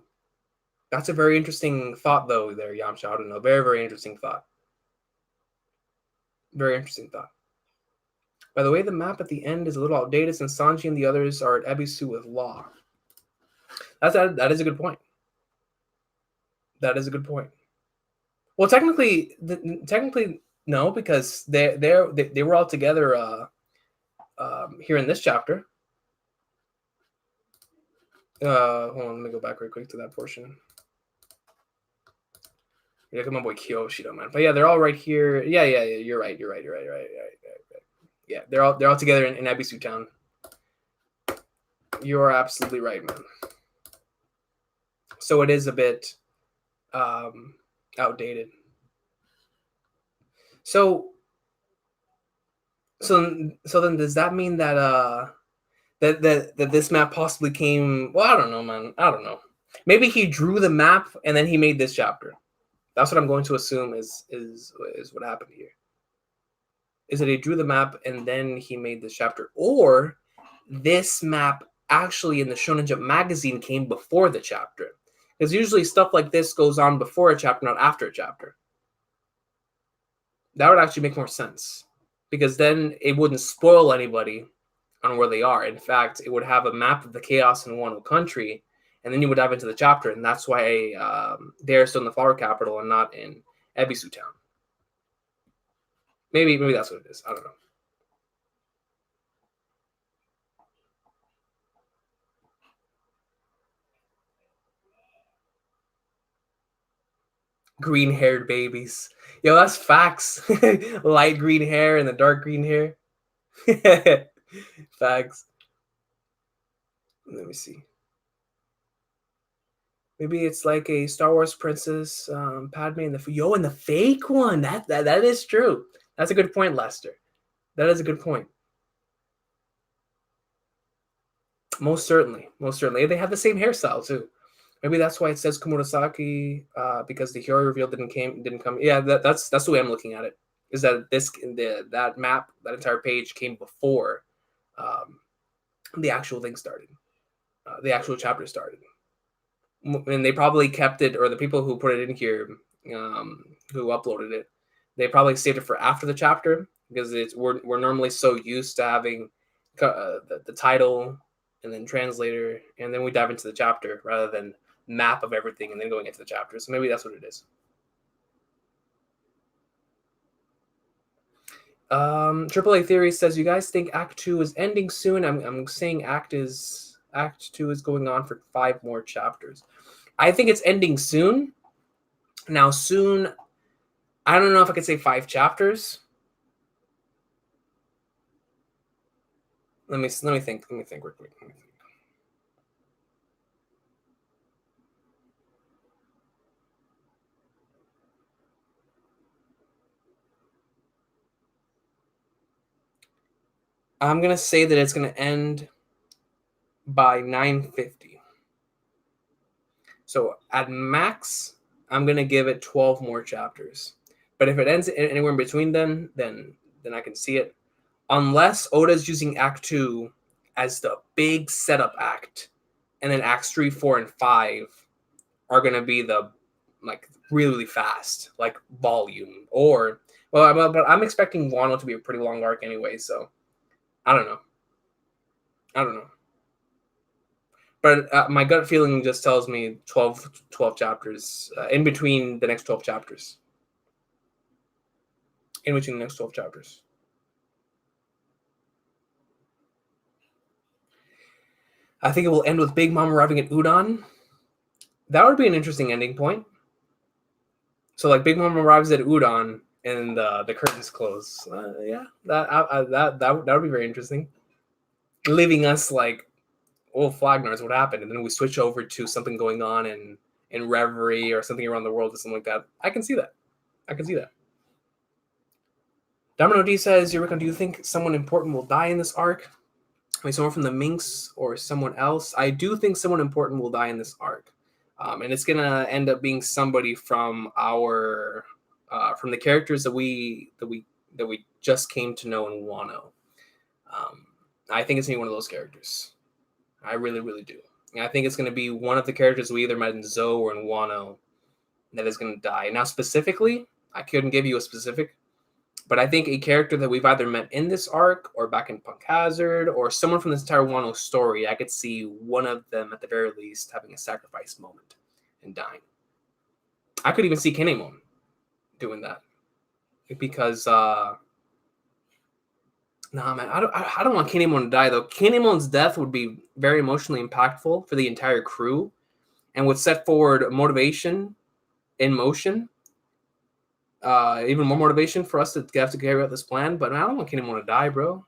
That's a very interesting thought, though, there, Yamcha. I don't know. Very, very interesting thought. Very interesting thought. By the way, the map at the end is a little outdated since Sanji and the others are at Ebisu with Law. That is a good point. That is a good point. Well, technically, no, because they were all together here in this chapter. Hold on, let me go back real quick to that portion. Yeah, come on, boy Kyoshiro, man. But yeah, they're all right here. Yeah, you're right. Yeah, they're all together in Ebisu Town. You are absolutely right, man. So it is a bit outdated. So then does that mean that that this map possibly came? Well, I don't know, man. I don't know. Maybe he drew the map and then he made this chapter. That's what I'm going to assume is what happened here. Is that he drew the map and then he made this chapter, or this map actually in the Shonen Jump magazine came before the chapter? Because usually stuff like this goes on before a chapter, not after a chapter. That would actually make more sense, because then it wouldn't spoil anybody on where they are. In fact, it would have a map of the chaos in Wano country, and then you would dive into the chapter, and that's why they're still in the flower capital and not in Ebisu Town. Maybe that's what it is. I don't know. Green-haired babies. Yo, that's facts. Light green hair and the dark green hair. Facts. Let me see. Maybe it's like a Star Wars princess, Padme, and the fake one. That is true. That's a good point, Lester. That is a good point. Most certainly. They have the same hairstyle too. Maybe that's why it says Komurasaki, because the Hiori reveal didn't come. Yeah, that's the way I'm looking at it. is that that map, that entire page came before the actual thing started, the actual chapter started, and they probably kept it, or the people who put it in here, who uploaded it, they probably saved it for after the chapter, because we're normally so used to having the title and then translator, and then we dive into the chapter rather than map of everything and then going into the chapter. So maybe that's what it is. AAA Theory says, you guys think Act 2 is ending soon? I'm saying Act 2 is going on for 5 more chapters. I think it's ending soon. Now, soon, I don't know if I could say 5 chapters. Let me think. Let me think real quick. I'm gonna say that it's gonna end by 9:50. So at max, I'm gonna give it 12 more chapters. But if it ends anywhere in between, then I can see it. Unless Oda's using Act 2 as the big setup act, and then Acts 3, 4, and 5 are gonna be the really fast, like volume. Or but I'm expecting Wano to be a pretty long arc anyway, so I don't know. But my gut feeling just tells me 12 chapters in between the next 12 chapters. In between the next 12 chapters. I think it will end with Big Mom arriving at Udon. That would be an interesting ending point. So like Big Mom arrives at Udon and the curtains close. Yeah, that would be very interesting. Leaving us like, oh, Flagnars, what happened? And then we switch over to something going on in Reverie or something around the world or something like that. I can see that. Domino D says, Eureka, do you think someone important will die in this arc? I mean, someone from the Minx or someone else? I do think someone important will die in this arc. And it's gonna end up being somebody from our from the characters that we just came to know in Wano. I think it's gonna be one of those characters. I really, really do. And I think it's gonna be one of the characters we either met in Zo or in Wano that is gonna die. Now, specifically, I couldn't give you a specific, but I think a character that we've either met in this arc or back in Punk Hazard or someone from this entire Wano story, I could see one of them at the very least having a sacrifice moment and dying. I could even see Kinemon doing that because nah, man, I don't want Kinemon to die though. Kinemon's death would be very emotionally impactful for the entire crew and would set forward motivation in motion. Even more motivation for us to have to carry out this plan. But I don't want Kinemon to die, bro.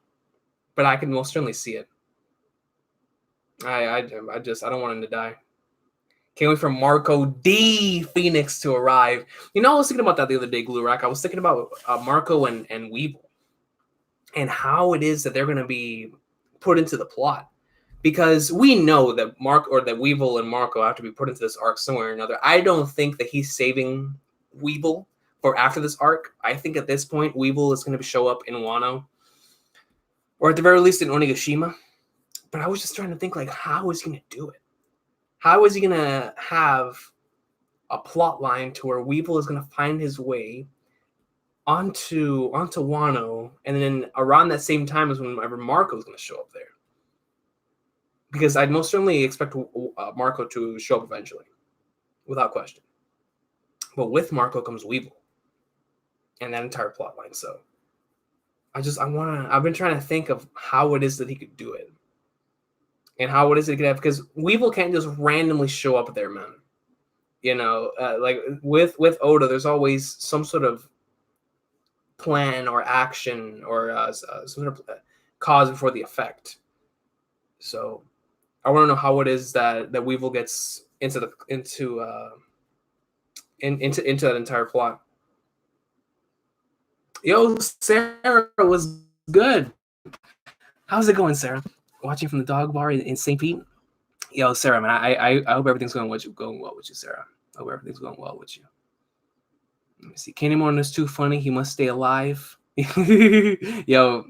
But I can most certainly see it. I don't want him to die. Can't wait for Marco D Phoenix to arrive. You know, I was thinking about that the other day, Glurak. I was thinking about Marco and Weevil and how it is that they're going to be put into the plot. Because we know that that Weevil and Marco have to be put into this arc somewhere or another. I don't think that he's saving Weevil for after this arc. I think at this point, Weevil is going to show up in Wano. Or at the very least in Onigashima. But I was just trying to think, like, how is he going to do it? How is he going to have a plot line to where Weevil is going to find his way onto Wano, and then around that same time is whenever Marco is going to show up there? Because I'd most certainly expect Marco to show up eventually, without question. But with Marco comes Weevil and that entire plot line. So I've been trying to think of how it is that he could do it. And how it is that he could have, because Weevil can't just randomly show up there, man. You know, like with Oda, there's always some sort of plan or action or some sort of cause before the effect. So I want to know how it is that Weevil gets into that entire plot. Yo, Sarah was good. How's it going, Sarah? Watching from the dog bar in St. Pete. Yo, Sarah, man, I hope everything's going well with you, Sarah. I hope everything's going well with you. Let me see. Kinemon is too funny. He must stay alive. Yo,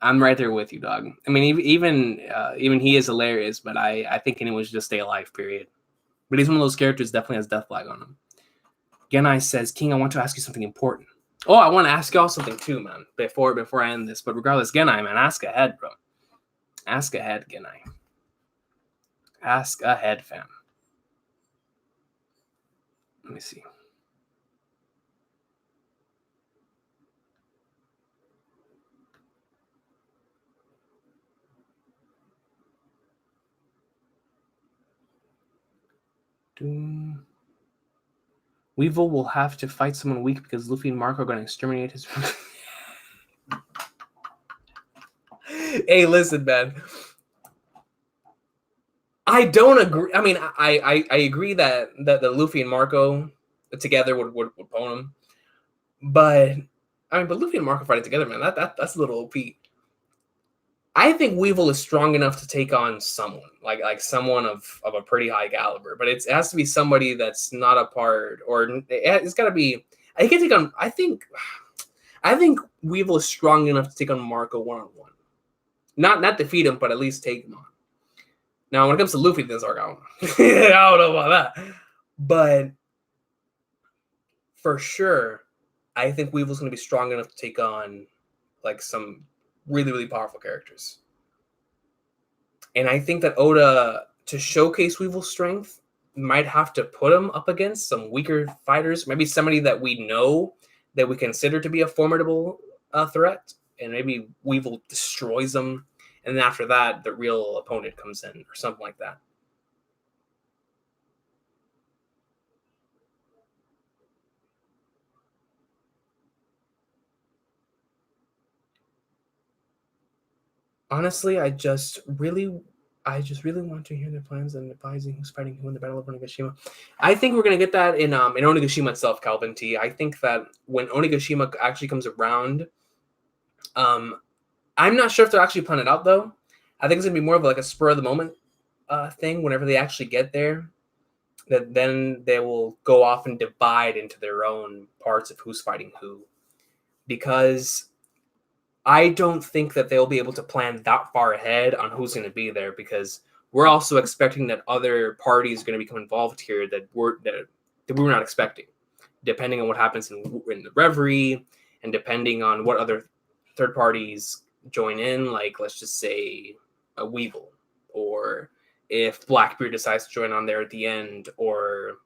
I'm right there with you, dog. I mean, even he is hilarious, but I think Kinemon should just stay alive. Period. But he's one of those characters definitely has death flag on him. Genai says, King, I want to ask you something important. Oh, I want to ask y'all something too, man. Before I end this, but regardless, Genai, man, ask ahead, bro. Ask ahead, Genai. Ask ahead, fam. Let me see. Weevil will have to fight someone weak because Luffy and Marco are going to exterminate his. Hey, listen, man. I don't agree. I mean, I agree that the Luffy and Marco together would pwn him, but but Luffy and Marco fighting together, man, that's a little OP. I think Weevil is strong enough to take on someone like someone of a pretty high caliber, but it has to be somebody that's not a part, or it's got to be. I can take on. I think Weevil is strong enough to take on Marco one-on-one. Not defeat him, but at least take him on. Now, when it comes to Luffy, then Zargon, I don't know about that, but for sure, I think Weevil's going to be strong enough to take on like some really, really powerful characters. And I think that Oda, to showcase Weevil's strength, might have to put him up against some weaker fighters. Maybe somebody that we know that we consider to be a formidable threat. And maybe Weevil destroys them. And then after that, the real opponent comes in or something like that. Honestly, I just really want to hear their plans and advising who's fighting who in the Battle of Onigashima. I think we're gonna get that in Onigashima itself, Calvin T. I think that when Onigashima actually comes around, I'm not sure if they're actually planning it out though. I think it's gonna be more of like a spur of the moment thing. Whenever they actually get there, that then they will go off and divide into their own parts of who's fighting who, because I don't think that they'll be able to plan that far ahead on who's going to be there, because we're also expecting that other parties are going to become involved here that we're not expecting, depending on what happens in the Reverie and depending on what other third parties join in. Like, let's just say a Weevil, or if Blackbeard decides to join on there at the end, or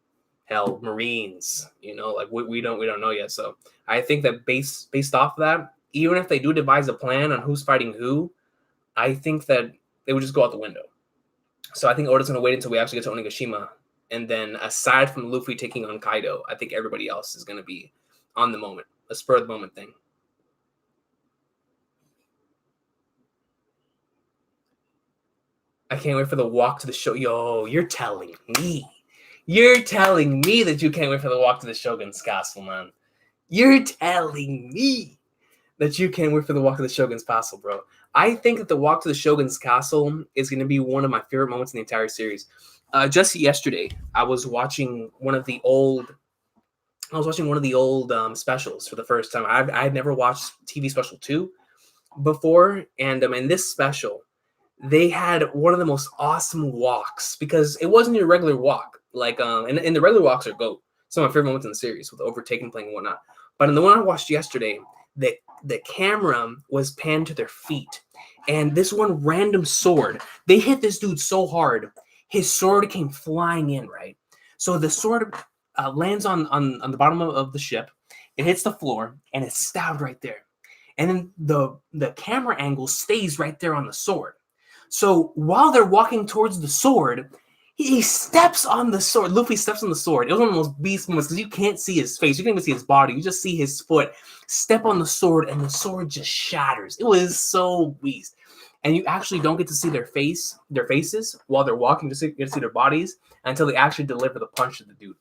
hell, Marines. Like we don't know yet. So I think that based off of that, even if they do devise a plan on who's fighting who, I think that they would just go out the window. So I think Oda's going to wait until we actually get to Onigashima. And then aside from Luffy taking on Kaido, I think everybody else is going to be on the moment, a spur of the moment thing. I can't wait for the walk to the show. Yo, you're telling me that you can't wait for the walk to the Shogun's castle, man. You're telling me that you can't wait for the walk to the Shogun's castle, bro. I think that the walk to the Shogun's castle is going to be one of my favorite moments in the entire series. Just yesterday, I was watching one of the old specials for the first time. I had never watched TV Special 2 before, and in this special, they had one of the most awesome walks, because it wasn't your regular walk. Like, and the regular walks are GOAT. Some of my favorite moments in the series, with overtaking, playing, and whatnot. But in the one I watched yesterday, the camera was panned to their feet, and this one random sword, they hit this dude so hard, his sword came flying in, right? So the sword lands on the bottom of the ship, it hits the floor, and it's stabbed right there. And then the camera angle stays right there on the sword. So while they're walking towards the sword, he steps on the sword. Luffy steps on the sword. It was one of the most beast moments, because you can't see his face. You can't even see his body. You just see his foot step on the sword, and the sword just shatters. It was so beast. And you actually don't get to see their faces while they're walking. You get to see their bodies until they actually deliver the punch to the dude.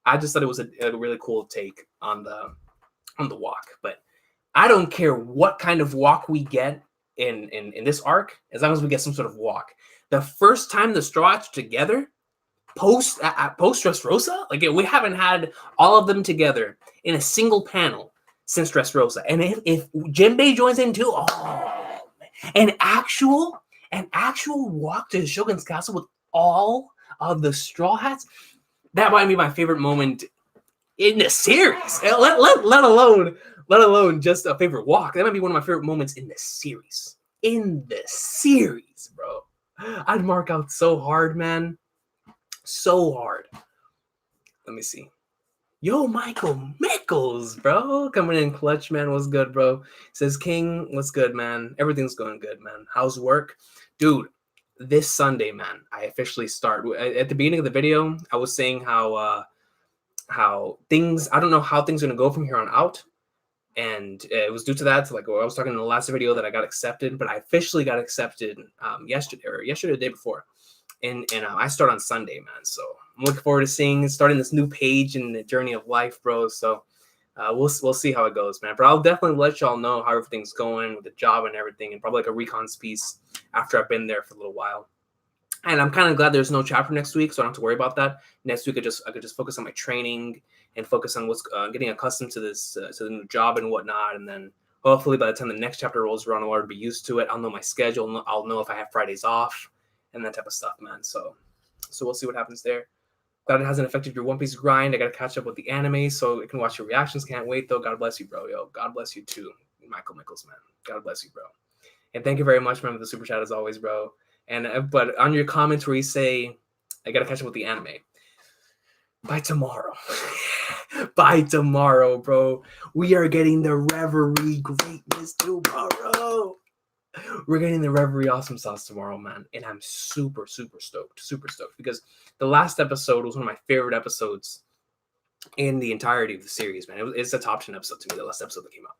I just thought it was a really cool take on the walk. But I don't care what kind of walk we get in this arc, as long as we get some sort of walk. The first time the Straw Hats are together, post Dressrosa. Like we haven't had all of them together in a single panel since Dressrosa. And if Jinbei joins in too, oh, an actual walk to the Shogun's castle with all of the Straw Hats, that might be my favorite moment in the series. Let alone just a favorite walk. That might be one of my favorite moments in the series. In the series, bro. I'd mark out so hard, man. So hard. Let me see. Yo, Michael Mickles, bro. Coming in clutch, man. What's good, bro? Says King, what's good, man? Everything's going good, man. How's work? Dude, this Sunday, man, I officially start. At the beginning of the video, I was saying how things, I don't know how things are going to go from here on out. And it was due to that. Like I was talking in the last video that I got accepted, but I officially got accepted yesterday or the day before. And I start on Sunday, man. So I'm looking forward to starting this new page in the journey of life, bro. So we'll see how it goes, man. But I'll definitely let y'all know how everything's going with the job and everything, and probably like a recons piece after I've been there for a little while. And I'm kind of glad there's no chapter next week, so I don't have to worry about that. Next week, I could just focus on my training and focus on what's getting accustomed to this to the new job and whatnot. And then hopefully by the time the next chapter rolls around, I'll already be used to it. I'll know my schedule. I'll know if I have Fridays off and that type of stuff, man. So we'll see what happens there. Glad it hasn't affected your One Piece grind. I got to catch up with the anime so I can watch your reactions. Can't wait, though. God bless you, bro. Yo, God bless you, too, Michael Mickles, man. God bless you, bro. And thank you very much, man, for the super chat, as always, bro. And but on your comments where you say, I got to catch up with the anime, by tomorrow. By tomorrow, bro. We are getting the Reverie greatness too, bro. We're getting the Reverie awesome sauce tomorrow, man. And I'm super, super stoked. Super stoked. Because the last episode was one of my favorite episodes in the entirety of the series, man. It's a top 10 episode to me, the last episode that came out.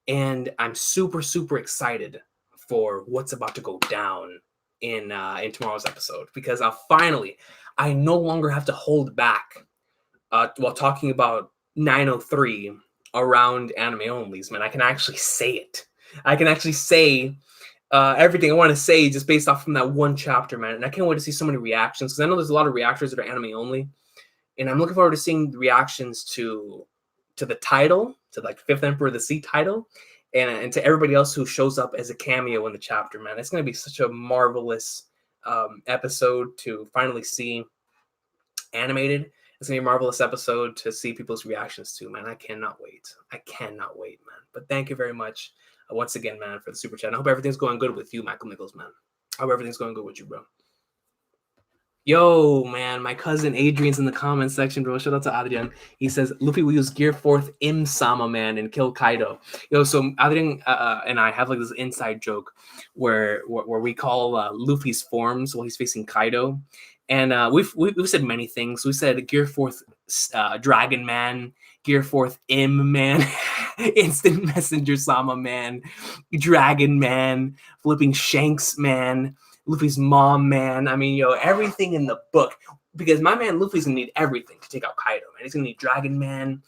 And I'm super, super excited for what's about to go down in tomorrow's episode. Because I no longer have to hold back while talking about 903 around anime onlys, man. I can actually say it. I can actually say everything I want to say just based off from that one chapter, man. And I can't wait to see so many reactions, because I know there's a lot of reactors that are anime only, and I'm looking forward to seeing the reactions to the title, to like Fifth Emperor of the Sea title, and to everybody else who shows up as a cameo in the chapter, man. It's going to be such a marvelous episode to finally see animated. It's going to be a marvelous episode to see people's reactions to, man. I cannot wait. I cannot wait, man. But thank you very much once again, man, for the super chat. I hope everything's going good with you, Michael Mickles, man. I hope everything's going good with you, bro. Yo, man, my cousin Adrian's in the comments section, bro. Shout out to Adrian. He says, Luffy will use Gear 4th Im-sama, man, and kill Kaido. Yo, so Adrian and I have like this inside joke where we call Luffy's forms while he's facing Kaido. And we've said many things. We said Gear 4th Dragon Man, Gear 4th Im Man, Instant Messenger Sama Man, Dragon Man, Flipping Shanks Man, Luffy's mom man. I mean, everything in the book, because my man Luffy's gonna need everything to take out Kaido, man. He's gonna need Dragon Man,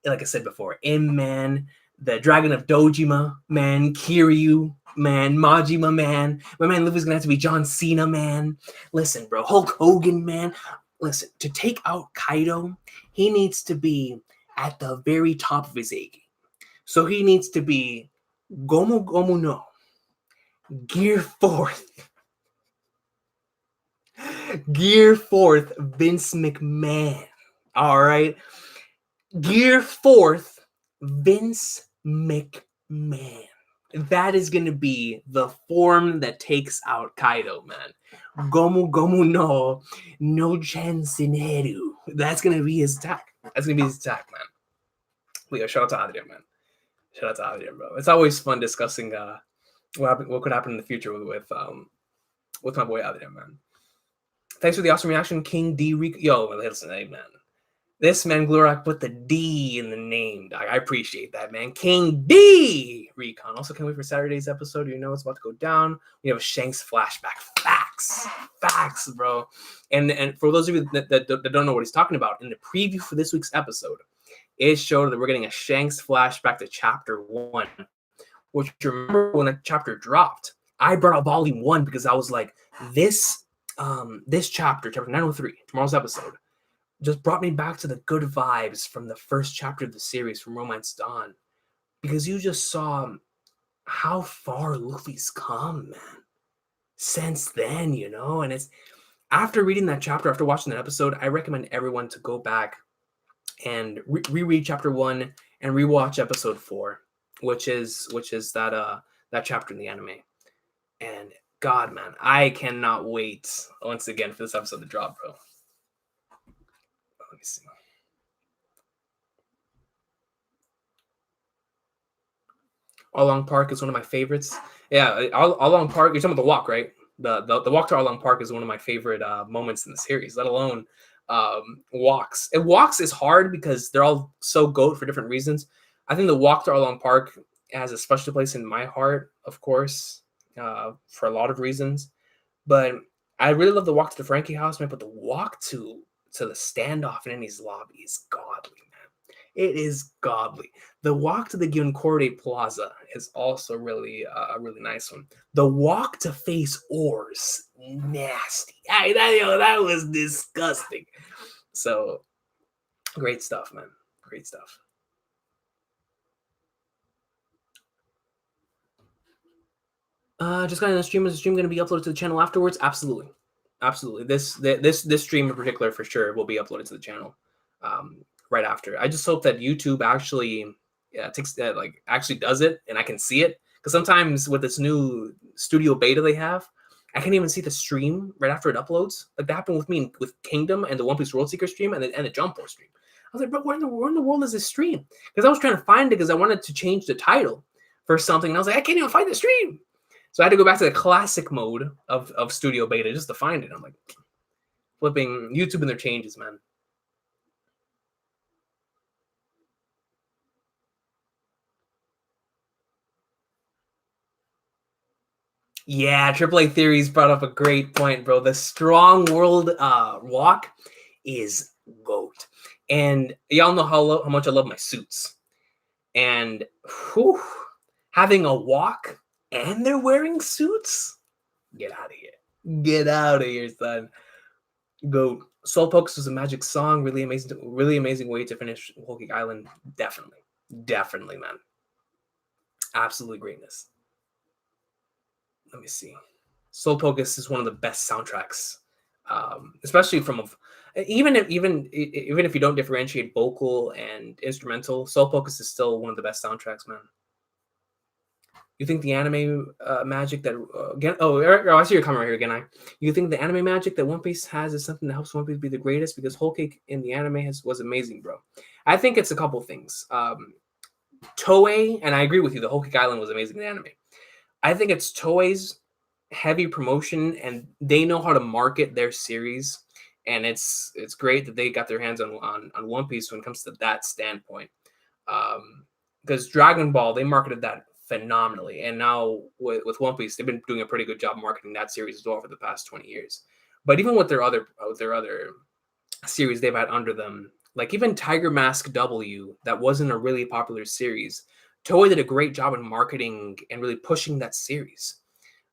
like I said before, Im Man, the Dragon of Dojima man, Kiryu man, Majima man. My man Luffy's gonna have to be John Cena man. Listen, bro, Hulk Hogan man. Listen, to take out Kaido, he needs to be at the very top of his A game. So he needs to be Gomu Gomu no Gear 4th. Gear 4th Vince McMahon. All right. Gear 4th Vince McMahon. That is going to be the form that takes out Kaido, man. Gomu Gomu no Chansineru. That's going to be his attack. That's going to be his attack, man. But shout out to Adrian, man. Shout out to Adrian, bro. It's always fun discussing what could happen in the future with my boy Adrian, man. Thanks for the awesome reaction, King D. Yo, listen, hey, man. This man, Glurak, put the D in the name, dog. I appreciate that, man. King D! Recon. Also, can't wait for Saturday's episode. You know it's about to go down. We have a Shanks flashback. Facts, bro. And for those of you that don't know what he's talking about, in the preview for this week's episode, it showed that we're getting a Shanks flashback to Chapter 1. Which, remember when a chapter dropped, I brought out Volume 1 because I was like, this this chapter 903, tomorrow's episode, just brought me back to the good vibes from the first chapter of the series from Romance Dawn, because you just saw how far Luffy's come, man, since then, and it's after reading that chapter, after watching that episode, I recommend everyone to go back and reread chapter 1 and rewatch episode 4, which is that chapter in the anime. And God, man, I cannot wait once again for this episode to drop, bro. Let me see. Along Park is one of my favorites. Yeah, Along Park. You're talking about the walk, right? The walk to Along Park is one of my favorite moments in the series. Let alone walks. And walks is hard because they're all so goat for different reasons. I think the walk to Along Park has a special place in my heart, of course, for a lot of reasons. But I really love the walk to the Frankie house, man. But the walk to the standoff in Annie's lobby is godly. It is godly. The walk to the Gyonkorde Plaza is also really a really nice one. The walk to face Oars, nasty. That was disgusting. So, great stuff, man. Great stuff. Just got in the stream. Is the stream going to be uploaded to the channel afterwards? Absolutely. This stream in particular, for sure, will be uploaded to the channel. Right after. I just hope that YouTube actually actually does it and I can see it, because sometimes with this new studio beta they have, I can't even see the stream right after it uploads. Like that happened with me with Kingdom and the One Piece World Seeker stream and the Jump Force stream. I was like, bro, where in the world is this stream? Because I was trying to find it because I wanted to change the title for something, and I was like, I can't even find the stream. So I had to go back to the classic mode of studio beta just to find it. I'm like, flipping YouTube and their changes, man. Yeah, AAA Theories brought up a great point, bro. The Strong World walk is GOAT. And y'all know how much I love my suits. And having a walk and they're wearing suits? Get out of here. Get out of here, son. GOAT. Soul Focus was a magic song. Really amazing way to finish Whole Cake Island. Definitely, man. Absolute greatness. Let me see. Soul Focus is one of the best soundtracks, especially from even if you don't differentiate vocal and instrumental. Soul Focus is still one of the best soundtracks, man. You think the anime magic that I see your comment right here again. You think the anime magic that One Piece has is something that helps One Piece be the greatest? Because Whole Cake in the anime was amazing, bro. I think it's a couple things. Toei, and I agree with you. The Whole Cake Island was amazing in the anime. I think it's Toei's heavy promotion, and they know how to market their series, and it's great that they got their hands on One Piece when it comes to that standpoint. Because Dragon Ball, they marketed that phenomenally, and now with One Piece, they've been doing a pretty good job marketing that series as well for the past 20 years. But even with their other series they've had under them, like even Tiger Mask W, that wasn't a really popular series. Toei did a great job in marketing and really pushing that series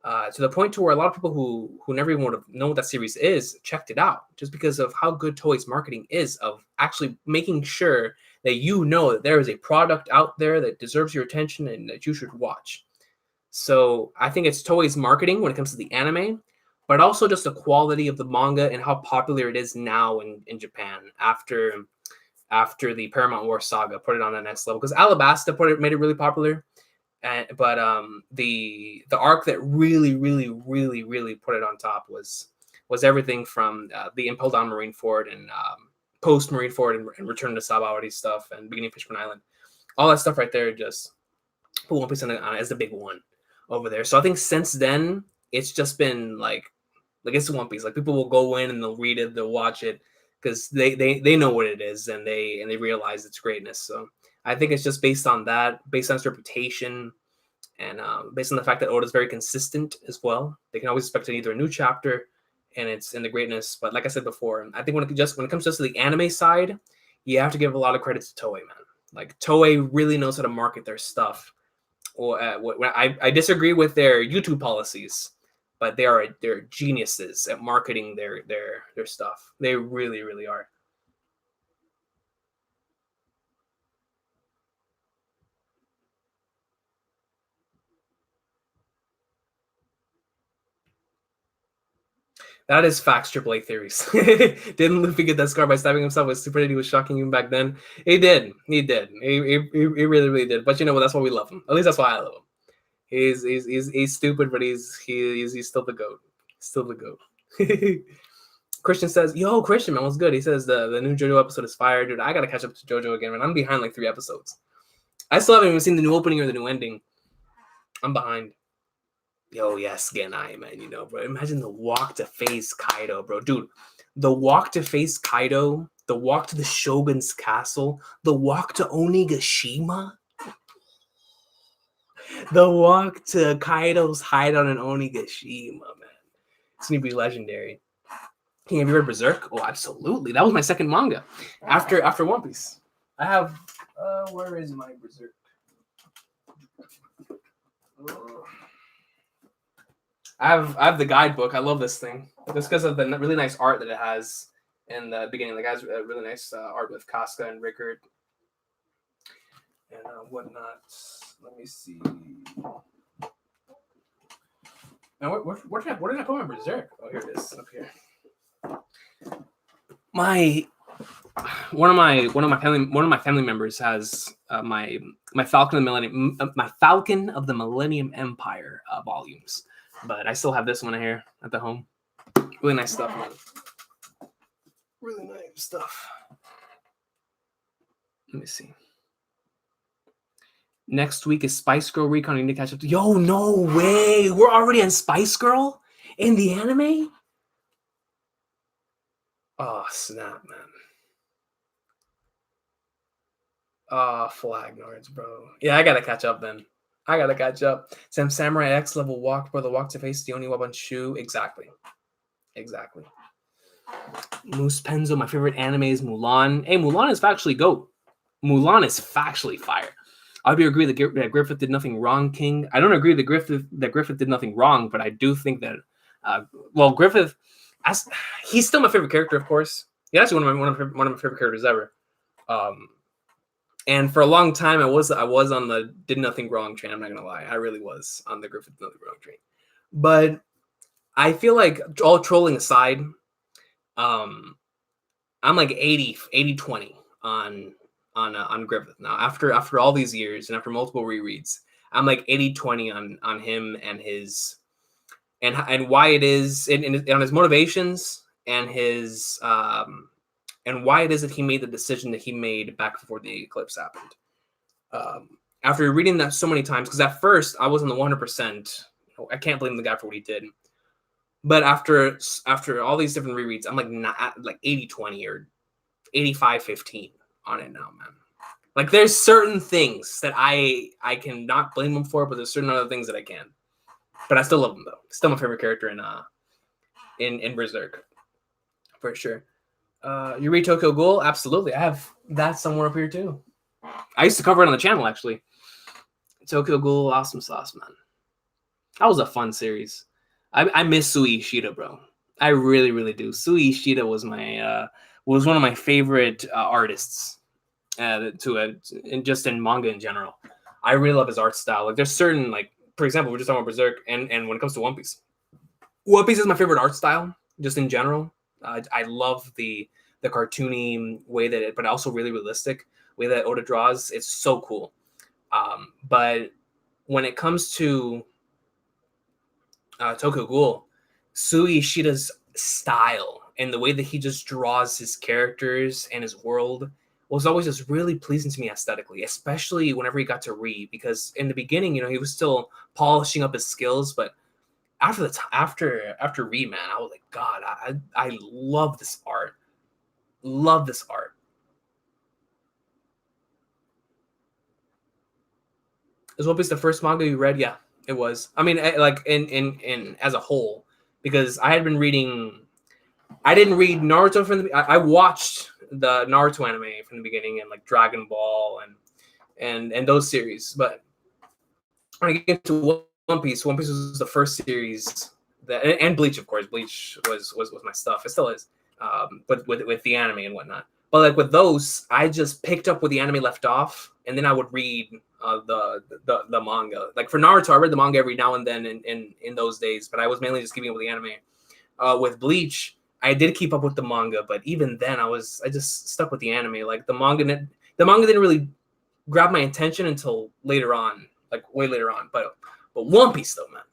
to the point to where a lot of people who never even would have known what that series is checked it out, just because of how good Toei's marketing is of actually making sure that that there is a product out there that deserves your attention and that you should watch. So I think it's Toei's marketing when it comes to the anime, but also just the quality of the manga and how popular it is now in Japan after the Paramount War saga put it on the next level, because Alabasta made it really popular, but the arc that really put it on top was everything from the Impel Down Marineford and post Marineford and Return to Sabaody stuff and beginning of Fishman Island, all that stuff right there just put One Piece on as the big one over there. So I think since then it's just been like it's One Piece. Like people will go in and they'll read it, they'll watch it, because they know what it is and they realize its greatness. So I think it's just based on that, based on its reputation, and based on the fact that Oda's very consistent as well. They can always expect either a new chapter and it's in the greatness. But like I said before, I think when it comes just to the anime side, you have to give a lot of credit to Toei, man. Like Toei really knows how to market their stuff. Or I disagree with their YouTube policies, but they're geniuses at marketing their stuff. They really, really are. That is facts, AAA theories. Didn't Luffy get that scar by stabbing himself with stupidity was shocking even back then? He did. He did. He really, really did. But you know what? That's why we love him. At least that's why I love him. He's stupid, but he's still the GOAT. Still the GOAT. Christian says, "Yo, Christian, man, what's good?" He says the new JoJo episode is fire, dude. I gotta catch up to JoJo again, man. I'm behind like 3 episodes. I still haven't even seen the new opening or the new ending. I'm behind. Yo, yes, Genai, man. You know, bro. Imagine the walk to face Kaido, bro. Dude, the walk to face Kaido, the walk to the Shogun's castle, the walk to Onigashima, the walk to Kaido's hideout in Onigashima, man. It's gonna be legendary. Hey, have you read Berserk? Oh, absolutely. That was my second manga after One Piece. I have where is my Berserk? I have the guidebook. I love this thing just because of the really nice art that it has in the beginning. The guy's really nice art with Casca and Rickard and whatnot. Let me see. Now, where did I put my Berserk? Oh, here it is. Up here. One of my family members has my Falcon of the Millennium Empire volumes, but I still have this one here at the home. Really nice stuff, man. Really nice stuff. Let me see. Next week is Spice Girl Recon. I need to catch up to. Yo, no way! We're already on Spice Girl in the anime. Oh, snap, man. Flag nards, bro. Yeah, I gotta catch up then. I gotta catch up. Sam Samurai X level walk, bro. The walk to face the only weapon shoe. Exactly. Moose Penzo, my favorite anime is Mulan. Hey, Mulan is factually GOAT. Mulan is factually fire. I would agree that Griffith did nothing wrong, King. I don't agree that Griffith did nothing wrong, but I do think that Griffith, he's still my favorite character, of course. He's actually one of my favorite characters ever. And for a long time, I was on the did nothing wrong train. I'm not gonna lie, I really was on the Griffith did nothing wrong train. But I feel like, all trolling aside, I'm like 80-20 on Griffith now. After all these years and after multiple rereads, I'm like 80-20 on him and his and why it is and on his motivations and his and why it is that he made the decision that he made back before the eclipse happened. After reading that so many times, because at first I wasn't the 100%. I can't blame the guy for what he did. But after all these different rereads, I'm like 80-20 or 85-15 on it now, man. Like, there's certain things that I cannot blame him for, but there's certain other things that I can. But I still love him, though. Still my favorite character in Berserk, for sure. You read Tokyo Ghoul? Absolutely. I have that somewhere up here too. I used to cover it on the channel, actually. Tokyo Ghoul, awesome sauce, man. That was a fun series. I miss Sui Ishida, bro. I really, really do. Sui Ishida was one of my favorite artists just in manga in general. I really love his art style. Like, there's certain, like, for example, we're just talking about Berserk, and when it comes to One Piece is my favorite art style, just in general. I love the cartoony way that it, but also really realistic way that Oda draws. It's so cool. But when it comes to Tokyo Ghoul, Sui Ishida's style and the way that he just draws his characters and his world was always just really pleasing to me aesthetically, especially whenever he got to read, because in the beginning, he was still polishing up his skills, but after read, man, I was like, God, I love this art. Love this art. Is One Piece the first manga you read? Yeah, it was. I mean, like in as a whole, because I had been reading. I didn't read Naruto from the. I watched the Naruto anime from the beginning and like Dragon Ball and those series, but when I get to One Piece was the first series And Bleach, of course. Bleach was my stuff. It still is. But with the anime and whatnot. But like with those, I just picked up where the anime left off, and then I would read the manga. Like for Naruto, I read the manga every now and then in those days, but I was mainly just keeping up with the anime. With Bleach, I did keep up with the manga, but even then, I just stuck with the anime. Like the manga didn't really grab my attention until later on, like way later on. But One Piece though, man.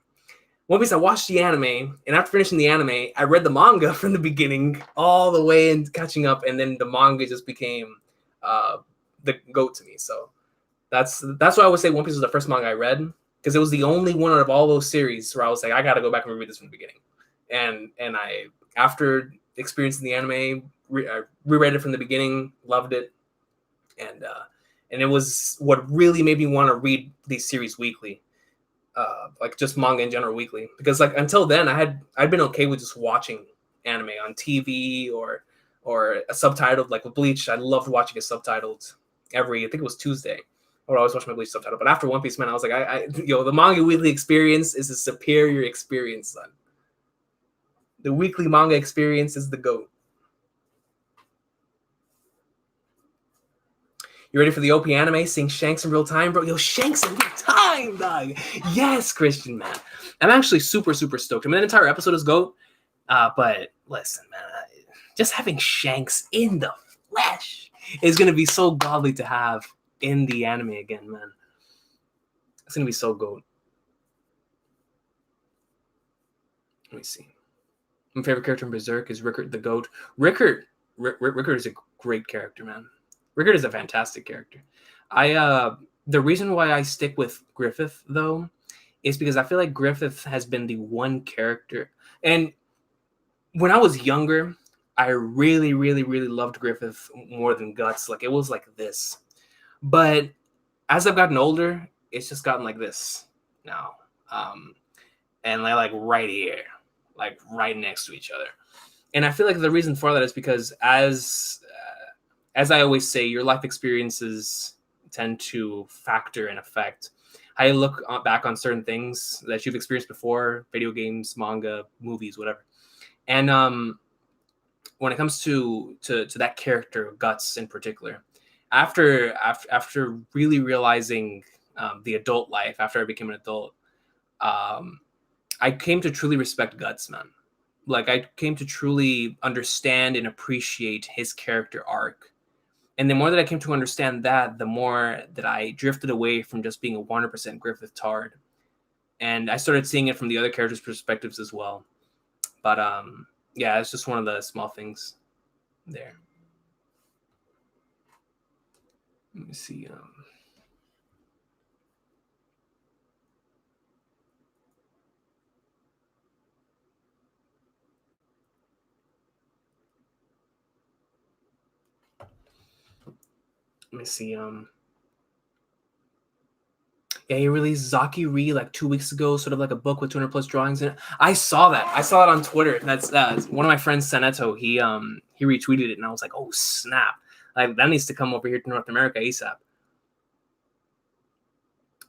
One Piece, I watched the anime, and after finishing the anime, I read the manga from the beginning all the way and catching up, and then the manga just became the GOAT to me. So that's why I would say One Piece was the first manga I read, because it was the only one out of all those series where I was like, I got to go back and reread this from the beginning. And I, after experiencing the anime, reread it from the beginning, loved it, and it was what really made me want to read these series weekly. Like just manga in general weekly, because like until then I'd been okay with just watching anime on TV or a subtitled, like with Bleach. I loved watching it subtitled I think it was Tuesday. I would always watch my Bleach subtitle. But after One Piece, man, I was like, the manga weekly experience is a superior experience, son. The weekly manga experience is the GOAT. You ready for the OP anime? Seeing Shanks in real time, bro? Yo, Shanks in real time, dog. Yes, Christian, man. I'm actually super, super stoked. I mean, the entire episode is GOAT. But listen, man, just having Shanks in the flesh is going to be so godly to have in the anime again, man. It's going to be so GOAT. Let me see. My favorite character in Berserk is Rickard the GOAT. Rickard is a great character, man. Rickard is a fantastic character. The reason why I stick with Griffith, though, is because I feel like Griffith has been the one character. And when I was younger, I really, really, really loved Griffith more than Guts. Like, it was like this. But as I've gotten older, it's just gotten like this now. And like right here, like right next to each other. And I feel like the reason for that is because as I always say, your life experiences tend to factor and affect how you look back on certain things that you've experienced before, video games, manga, movies, whatever. And when it comes to that character, Guts in particular, after really realizing the adult life, after I became an adult, I came to truly respect Guts, man. Like, I came to truly understand and appreciate his character arc. And the more that I came to understand that, the more that I drifted away from just being a 100% Griffith tard. And I started seeing it from the other characters' perspectives as well. But yeah, it's just one of the small things there. Let me see. Let me see. Yeah, he released Zaki Re like 2 weeks ago, sort of like a book with 200 plus drawings in it. I saw that. I saw it on Twitter. That's one of my friends, Seneto. He retweeted it, and I was like, oh snap! Like, that needs to come over here to North America ASAP.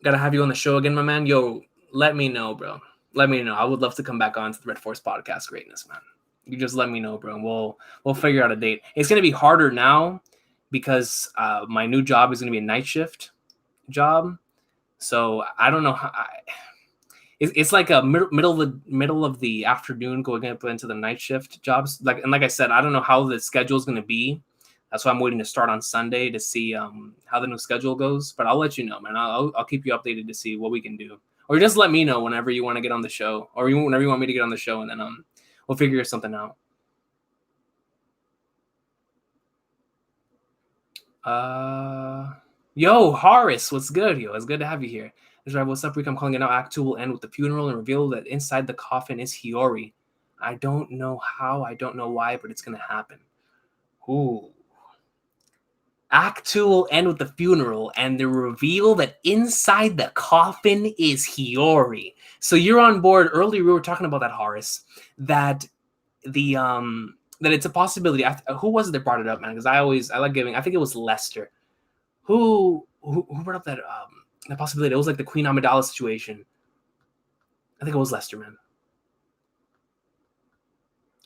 Gotta have you on the show again, my man. Yo, let me know, bro. Let me know. I would love to come back on to the Red Force podcast greatness, man. You just let me know, bro, and we'll figure out a date. It's gonna be harder now because my new job is gonna be a night shift job. So I don't know how. It's like a middle of the afternoon going up into the night shift jobs. Like I said, I don't know how the schedule is going to be. That's why I'm waiting to start on Sunday to see how the new schedule goes. But I'll let you know, man. I'll keep you updated to see what we can do, or just let me know whenever you want to get on the show, or whenever you want me to get on the show, and then we'll figure something out. Yo, Horace, what's good, yo? It's good to have you here. That's right. What's up, Rick? I'm calling it now. Act 2 will end with the funeral and reveal that inside the coffin is Hiori. I don't know how, I don't know why, but it's gonna happen. Ooh. Act 2 will end with the funeral and the reveal that inside the coffin is Hiori. So you're on board. Earlier we were talking about that, Horace, that that it's a possibility. Who was it that brought it up, man? Because I like giving. I think it was Lester. Who brought up that possibility? It was like the Queen Amidala situation. I think it was Lester, man.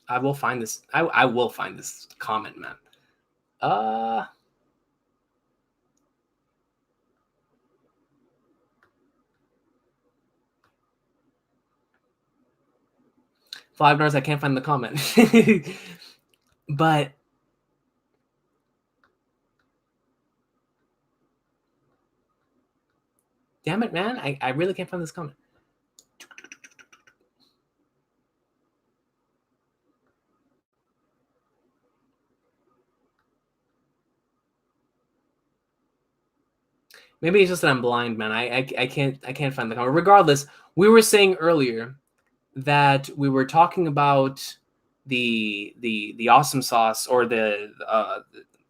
I will find this. I will find this comment, man. $5. I can't find the comment. But damn it, man. I really can't find this comment. Maybe it's just that I'm blind, man. I can't find the comment. Regardless, we were saying earlier that we were talking about the awesome sauce, or the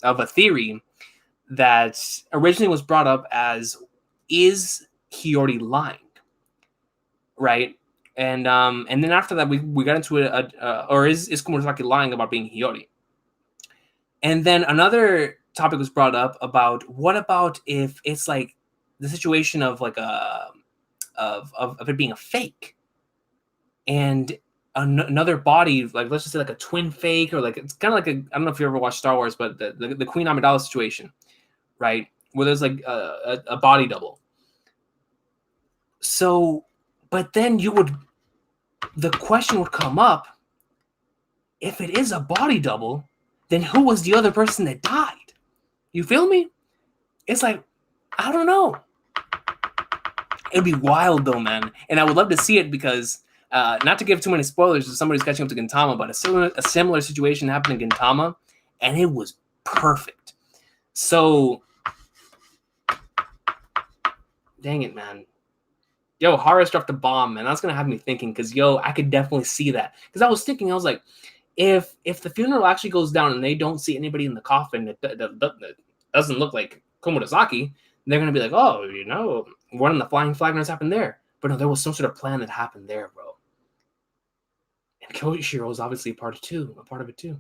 of a theory that originally was brought up as, is Hiori lying, right? And then after that we got into or is Komurasaki lying about being Hiori? And then another topic was brought up about, what about if it's like the situation of like of it being a fake, and another body, like let's just say like a twin fake, or like it's kind of like I don't know if you ever watched Star Wars, but the Queen Amidala situation, right, where there's like a body double. So, but then the question would come up, if it is a body double, then who was the other person that died? You feel me? It's like, I don't know. It'd be wild though, man. And I would love to see it, because not to give too many spoilers if somebody's catching up to Gintama, but a similar situation happened in Gintama, and it was perfect. So, dang it, man. Yo, Horus dropped a bomb, man. That's gonna have me thinking, because I could definitely see that. Because I was thinking, I was like, if the funeral actually goes down and they don't see anybody in the coffin that doesn't look like Komurasaki, they're gonna be like, oh, one of the flying flagners happened there. But no, there was some sort of plan that happened there, bro. And Kyoshiro is obviously a part of it too.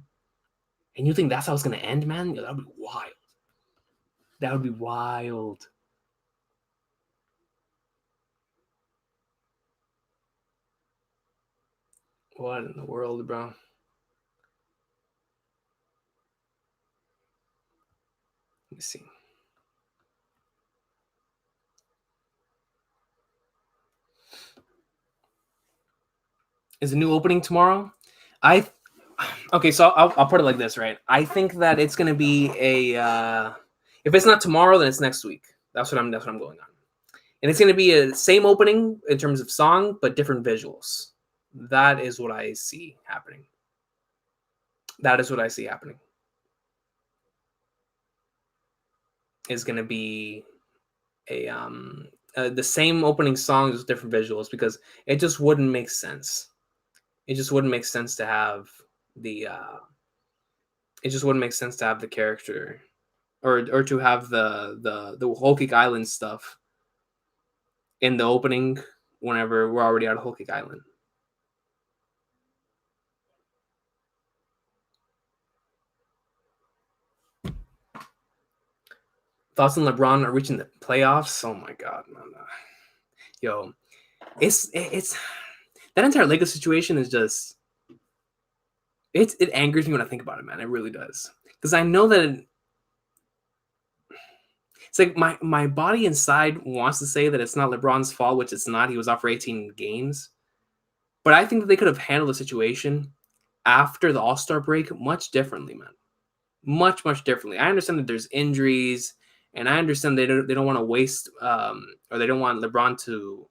And you think that's how it's gonna end, man? That would be wild. That would be wild. What in the world, bro? Let me see. Is a new opening tomorrow? Okay, so I'll put it like this, right? I think that it's gonna be if it's not tomorrow, then it's next week. That's what I'm going on. And it's gonna be a same opening in terms of song, but different visuals. That is what I see happening. Is gonna be the same opening songs with different visuals, because it just wouldn't make sense. It just wouldn't make sense to have the character, or to have the Whole Cake Island stuff in the opening whenever we're already out of Whole Cake Island. Thoughts on LeBron are reaching the playoffs? Oh my god, man. Yo, it's that entire Lakers situation is just it angers me when I think about it, man. It really does, because I know that it's like my body inside wants to say that it's not LeBron's fault, which it's not. He was off for 18 games, but I think that they could have handled the situation after the All-Star break much differently, man. Much differently. I understand that there's injuries, and I understand they don't want to waste or they don't want LeBron to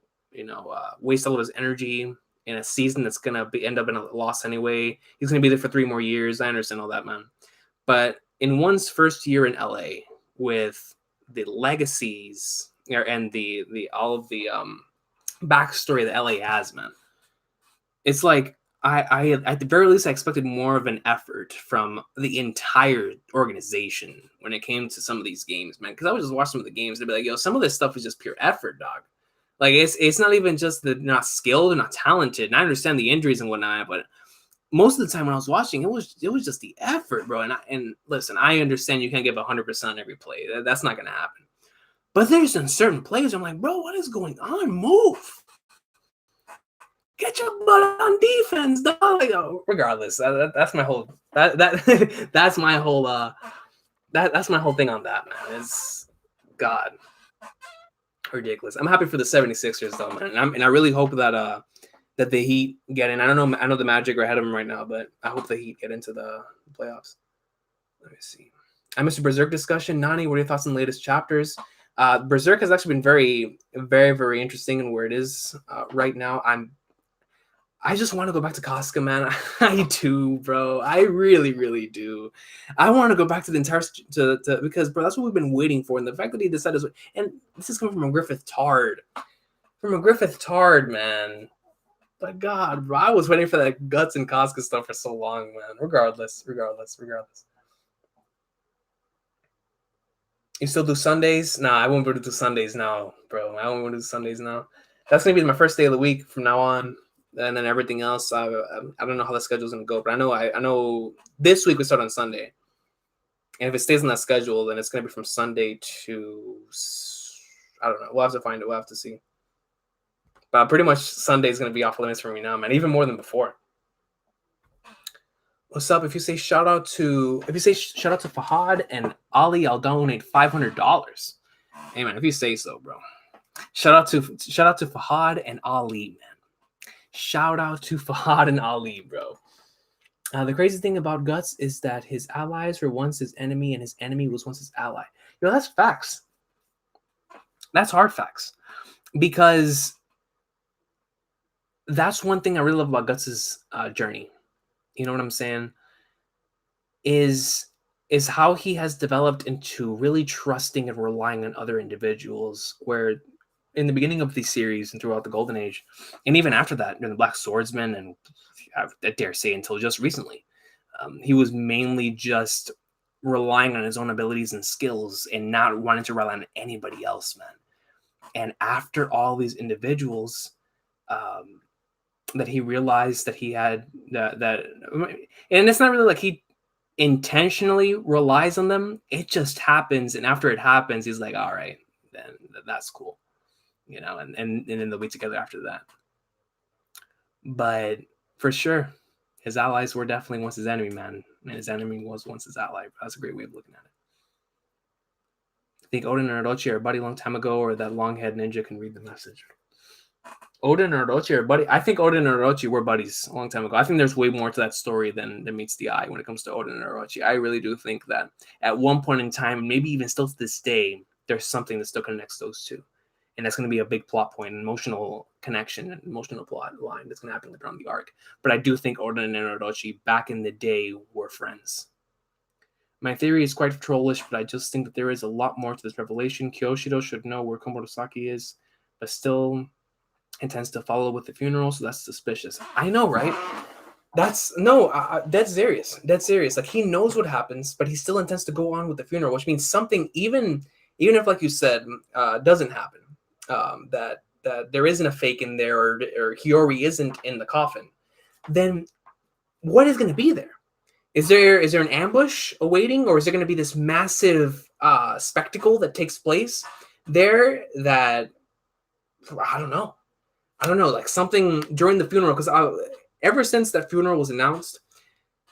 waste all of his energy in a season that's gonna end up in a loss anyway. He's gonna be there for 3 more years. I understand all that, man. But in one's first year in LA, with the legacies and the all of the backstory that LA has, man, it's like I at the very least I expected more of an effort from the entire organization when it came to some of these games, man. Because I would just watch some of the games and be like, yo, some of this stuff is just pure effort, dog. Like it's not even just that they're not skilled, they're not talented. And I understand the injuries and whatnot, but most of the time when I was watching, it was just the effort, bro. And listen, I understand you can't give 100% on every play. That's not gonna happen. But there's certain plays I'm like, bro, what is going on? Move. get your butt on defense, dog. Like, regardless, that's my whole that's my whole that's my whole thing on that, man. It's God, ridiculous. I'm happy for the 76ers though, man, and I really hope that that the Heat get in. I don't know. I know the Magic are ahead of them right now, but I hope the Heat get into the playoffs. Let me see. I missed a Berserk discussion. Nani, what are your thoughts on the latest chapters? Berserk has actually been very, very, very interesting in where it is right now. I just want to go back to Casca, man. I do, bro. I really, really do. I want to go back to the entire because, bro, that's what we've been waiting for. And the fact that he decided, and this is coming from a Griffith Tard, man. But God, bro, I was waiting for that Guts and Casca stuff for so long, man. Regardless. You still do Sundays? Nah, I won't be able to do Sundays now, bro. I won't be able to do Sundays now. That's gonna be my first day of the week from now on, and then everything else. I don't know how the schedule's gonna go, but I know this week we start on Sunday, and if it stays on that schedule, then it's gonna be from Sunday to I don't know. We'll have to find it. We'll have to see. But pretty much Sunday is gonna be off limits for me now, man. Even more than before. What's up? If you say shout out to Fahad and Ali, I'll donate $500. Hey man, if you say so, bro. Shout out to Fahad and Ali, man. Shout out to Fahad and Ali, bro. The crazy thing about Guts is that his allies were once his enemy and his enemy was once his ally. You know, that's facts. That's hard facts. Because that's one thing I really love about Guts's journey. You know what I'm saying? Is how he has developed into really trusting and relying on other individuals, where in the beginning of the series and throughout the Golden Age, and even after that, in the Black Swordsman, and I dare say until just recently, he was mainly just relying on his own abilities and skills and not wanting to rely on anybody else, man. And after all these individuals, that he realized that he had that, and it's not really like he intentionally relies on them. It just happens, and after it happens, he's like, all right, then that's cool, you know, and then they'll be together after that. But for sure, his allies were definitely once his enemy, man, and his enemy was once his ally. That's a great way of looking at it. I think Odin and Orochi are a buddy a long time ago, or that long-haired ninja can read the message. Odin and Orochi are buddy. I think Odin and Orochi were buddies a long time ago. I think there's way more to that story than meets the eye when it comes to Odin and Orochi. I really do think that at one point in time, maybe even still to this day, there's something that still connects those two. And that's going to be a big plot point, an emotional connection, an emotional plot line that's going to happen later on the arc. But I do think Odin and Orochi back in the day were friends. My theory is quite trollish, but I just think that there is a lot more to this revelation. Kyoshiro should know where Komurasaki is, but still intends to follow with the funeral, so that's suspicious. I know, right? That's serious. That's serious. Like, he knows what happens, but he still intends to go on with the funeral, which means something, even if, like you said, doesn't happen, that there isn't a fake in there, or Hiori isn't in the coffin, then what is going to be there? Is there an ambush awaiting, or is there going to be this massive spectacle that takes place there that, I don't know, like something during the funeral, because ever since that funeral was announced,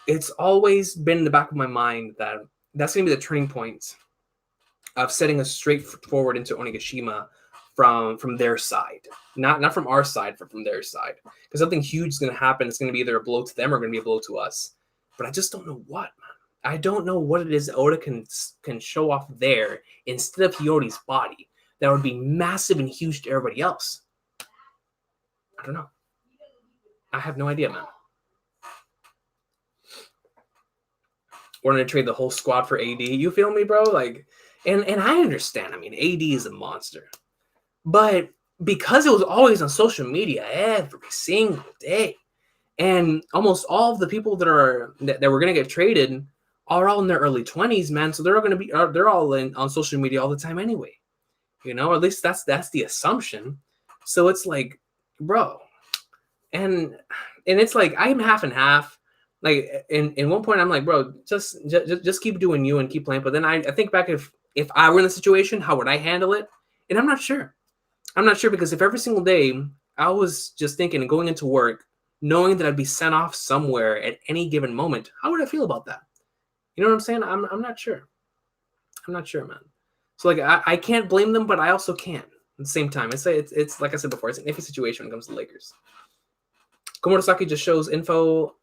it's always been in the back of my mind that that's going to be the turning point of setting us straight forward into Onigashima from their side, not from our side, but from their side, because something huge is going to happen. It's going to be either a blow to them or going to be a blow to us, but I just don't know what, man. I don't know what it is that Oda can show off there instead of Hiyori's body that would be massive and huge to everybody else. I don't know. I have no idea, man. We're going to trade the whole squad for AD. You feel me, bro? Like, and I understand. I mean, AD is a monster. But because it was always on social media every single day, and almost all of the people that were going to get traded are all in their early 20s, man. So they're all on social media all the time anyway. You know, or at least that's the assumption. So it's like, bro, and it's like I'm half and half. Like in one point I'm like, bro, just keep doing you and keep playing. But then I think back, if I were in the situation, how would I handle it? And I'm not sure because if every single day I was just thinking, going into work, knowing that I'd be sent off somewhere at any given moment, how would I feel about that? You know what I'm saying? I'm not sure. I'm not sure, man. So like I can't blame them, but I also can't at the same time. It's like I said before, it's an iffy situation when it comes to the Lakers. Komurasaki just shows info,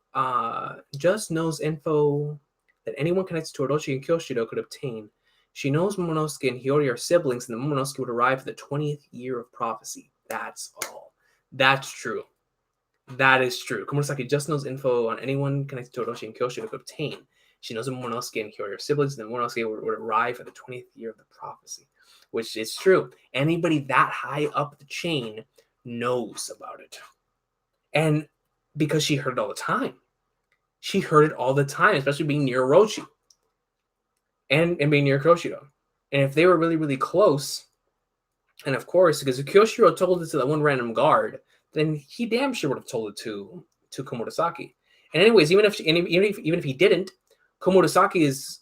just knows info that anyone connected to Orochi and Kyoshiro could obtain. She knows Momonosuke and Hiori are siblings, and that Momonosuke would arrive at the 20th year of prophecy. That's all. That's true. That is true. Komurasaki just knows info on anyone connected to Orochi and Kyoshiro could obtain. She knows that Momonosuke and Hiori are siblings, and that Momonosuke would arrive at the 20th year of the prophecy, which is true. Anybody that high up the chain knows about it. And because she heard it all the time. She heard it all the time, especially being near Orochi and being near Kyoshiro. And if they were really, really close, and of course, because Kyoshiro told it to that one random guard, then he damn sure would have told it to Komurasaki. And anyways, even if he didn't, Komurasaki is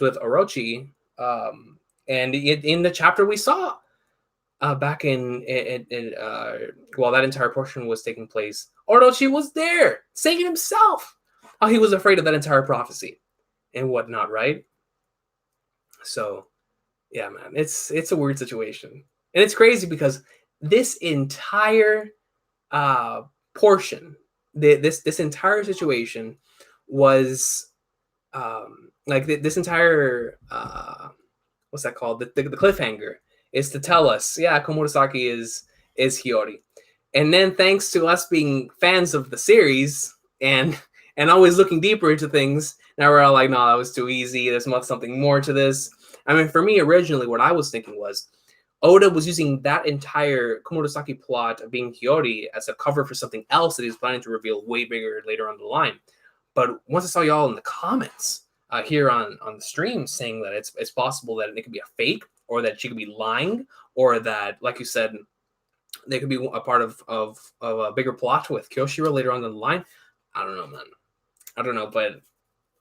with Orochi. And in the chapter we saw back while that entire portion was taking place, Orochi was there, saying it himself. How he was afraid of that entire prophecy and whatnot, right? So, yeah, man, it's a weird situation. And it's crazy because this entire portion, this entire situation was this entire what's that called? The cliffhanger is to tell us, yeah, Komurasaki is Hiori. And then thanks to us being fans of the series and always looking deeper into things, now we're all like, no, that was too easy. There's something more to this. I mean, for me, originally, what I was thinking was Oda was using that entire Komurasaki plot of being Hiori as a cover for something else that he was planning to reveal way bigger later on the line. But once I saw y'all in the comments here on the stream saying that it's possible that it could be a fake, or that she could be lying, or that, like you said, they could be a part of a bigger plot with Kyoshiro later on in the line. I don't know, man. I don't know, but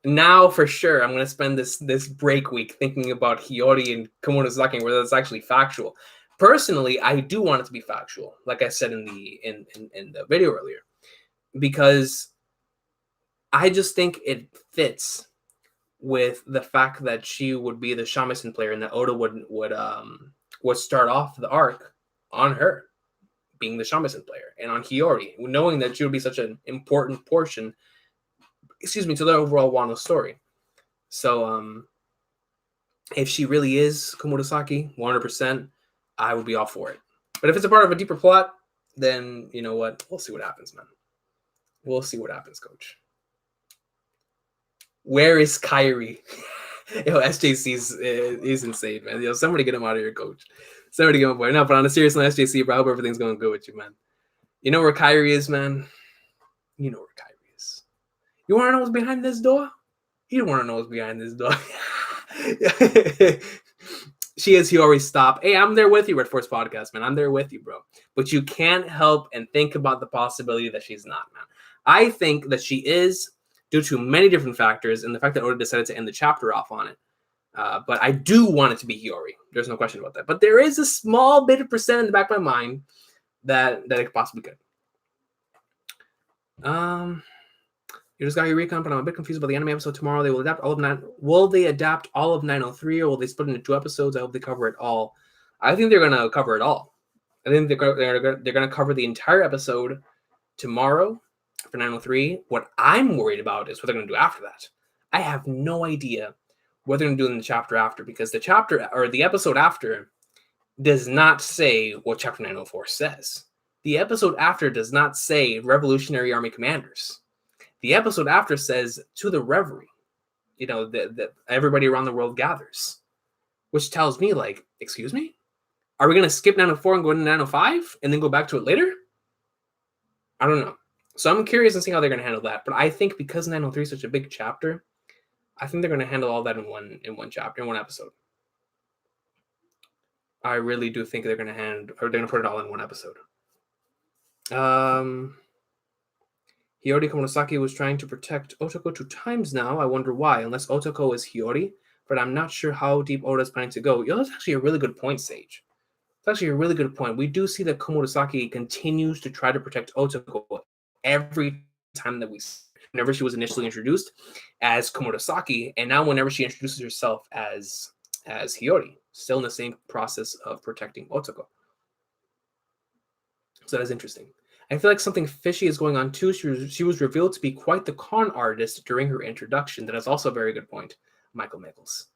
now for sure I'm going to spend this break week thinking about Hiori and Komurasaki, whether that's actually factual. Personally, I do want it to be factual, like I said in the video earlier, because I just think it fits with the fact that she would be the shamisen player, and that Oda would start off the arc on her being the shamisen player, and on Hiori, knowing that she would be such an important portion, to the overall Wano story. So, if she really is Komurasaki, 100%, I would be all for it. But if it's a part of a deeper plot, then you know what? We'll see what happens, man. We'll see what happens, coach. Where is Kyrie? Yo, SJC is insane, man. Yo, somebody get him out of here, coach. Somebody get him away. No, but on a serious note, SJC, bro, I hope everything's going good with you, man. You know where Kyrie is, man? You know where Kyrie is. You want to know what's behind this door? You don't want to know what's behind this door. She is Hiori. Stop. Hey, I'm there with you, Red Force Podcast, man. I'm there with you, bro. But you can't help and think about the possibility that she's not, man. I think that she is, due to many different factors, and the fact that Oda decided to end the chapter off on it. But I do want it to be Hiori. There's no question about that. But there is a small bit of percent in the back of my mind that it could possibly could. You just got your recon, but I'm a bit confused about the anime episode tomorrow. They will adapt all of Will they adapt all of 903, or will they split it into 2 episodes? I hope they cover it all. I think they're gonna cover it all. I think they're gonna cover the entire episode tomorrow for 903. What I'm worried about is what they're gonna do after that. I have no idea what they're gonna do in the chapter after, because the chapter or the episode after does not say what chapter 904 says. The episode after does not say Revolutionary Army Commanders. The episode after says to the Reverie. You know, that everybody around the world gathers. Which tells me, like, excuse me? Are we going to skip 904 and go into 905 and then go back to it later? I don't know. So I'm curious and see how they're going to handle that. But I think because 903 is such a big chapter, I think they're going to handle all that in one chapter, in one episode. I really do think they're going to put it all in one episode. Hiori Komurasaki was trying to protect Otoko 2 times now. I wonder why, unless Otoko is Hiori. But I'm not sure how deep Oda's planning to go. Yo, that's actually a really good point, Sage. It's actually a really good point. We do see that Komurasaki continues to try to protect Otoko every time that we see her. Whenever she was initially introduced as Komurasaki, and now whenever she introduces herself as Hiori, still in the same process of protecting Otoko. So that is interesting. I feel like something fishy is going on too. She was revealed to be quite the con artist during her introduction. That is also a very good point, Michael Michaels.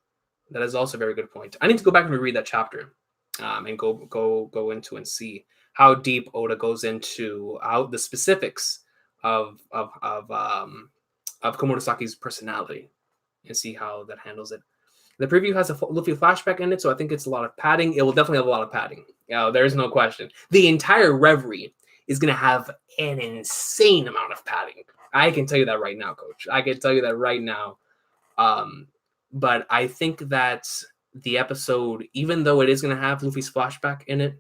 That is also a very good point. I need to go back and reread that chapter, and go into and see how deep Oda goes into the specifics of Komurasaki's personality, and see how that handles it. The preview has a Luffy flashback in it, so I think it's a lot of padding. It will definitely have a lot of padding. There's no question. The entire Reverie is going to have an insane amount of padding. I can tell you that right now, Coach. I can tell you that right now. But I think that the episode, even though it is going to have Luffy's flashback in it,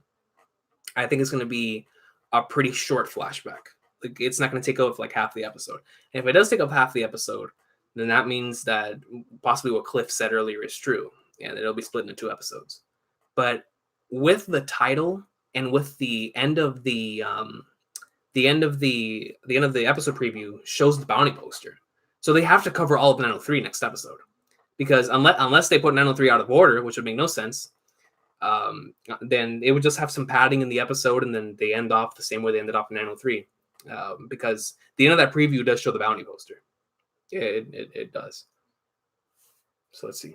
I think it's going to be a pretty short flashback. Like, it's not going to take up like half the episode. And if it does take up half the episode, then that means that possibly what Cliff said earlier is true, and it'll be split into 2 episodes. But with the title and with the end of the episode preview shows the bounty poster, so they have to cover all of 903 next episode, because unless they put 903 out of order, which would make no sense, then it would just have some padding in the episode, and then they end off the same way they ended off in 903, because the end of that preview does show the bounty poster. It does. So let's see.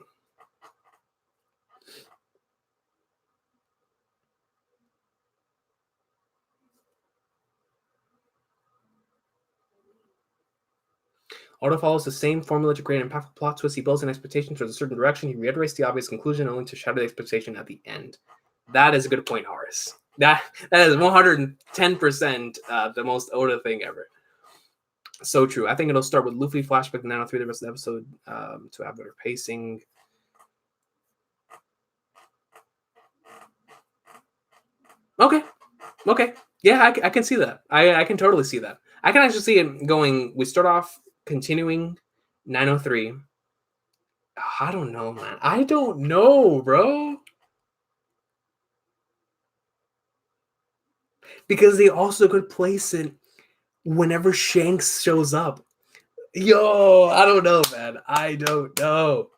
Oda follows the same formula to create an impactful plot twist. He builds an expectation towards a certain direction. He reiterates the obvious conclusion only to shatter the expectation at the end. That is a good point, Horace. That is 110% the most Oda thing ever. So true. I think it'll start with Luffy flashback to 903 the rest of the episode, to have better pacing. Okay. Yeah, I can see that. I can totally see that. I can actually see it going. We start off continuing 903. I don't know, man. I don't know, bro. Because they also could place it whenever Shanks shows up. Yo, I don't know, man. I don't know.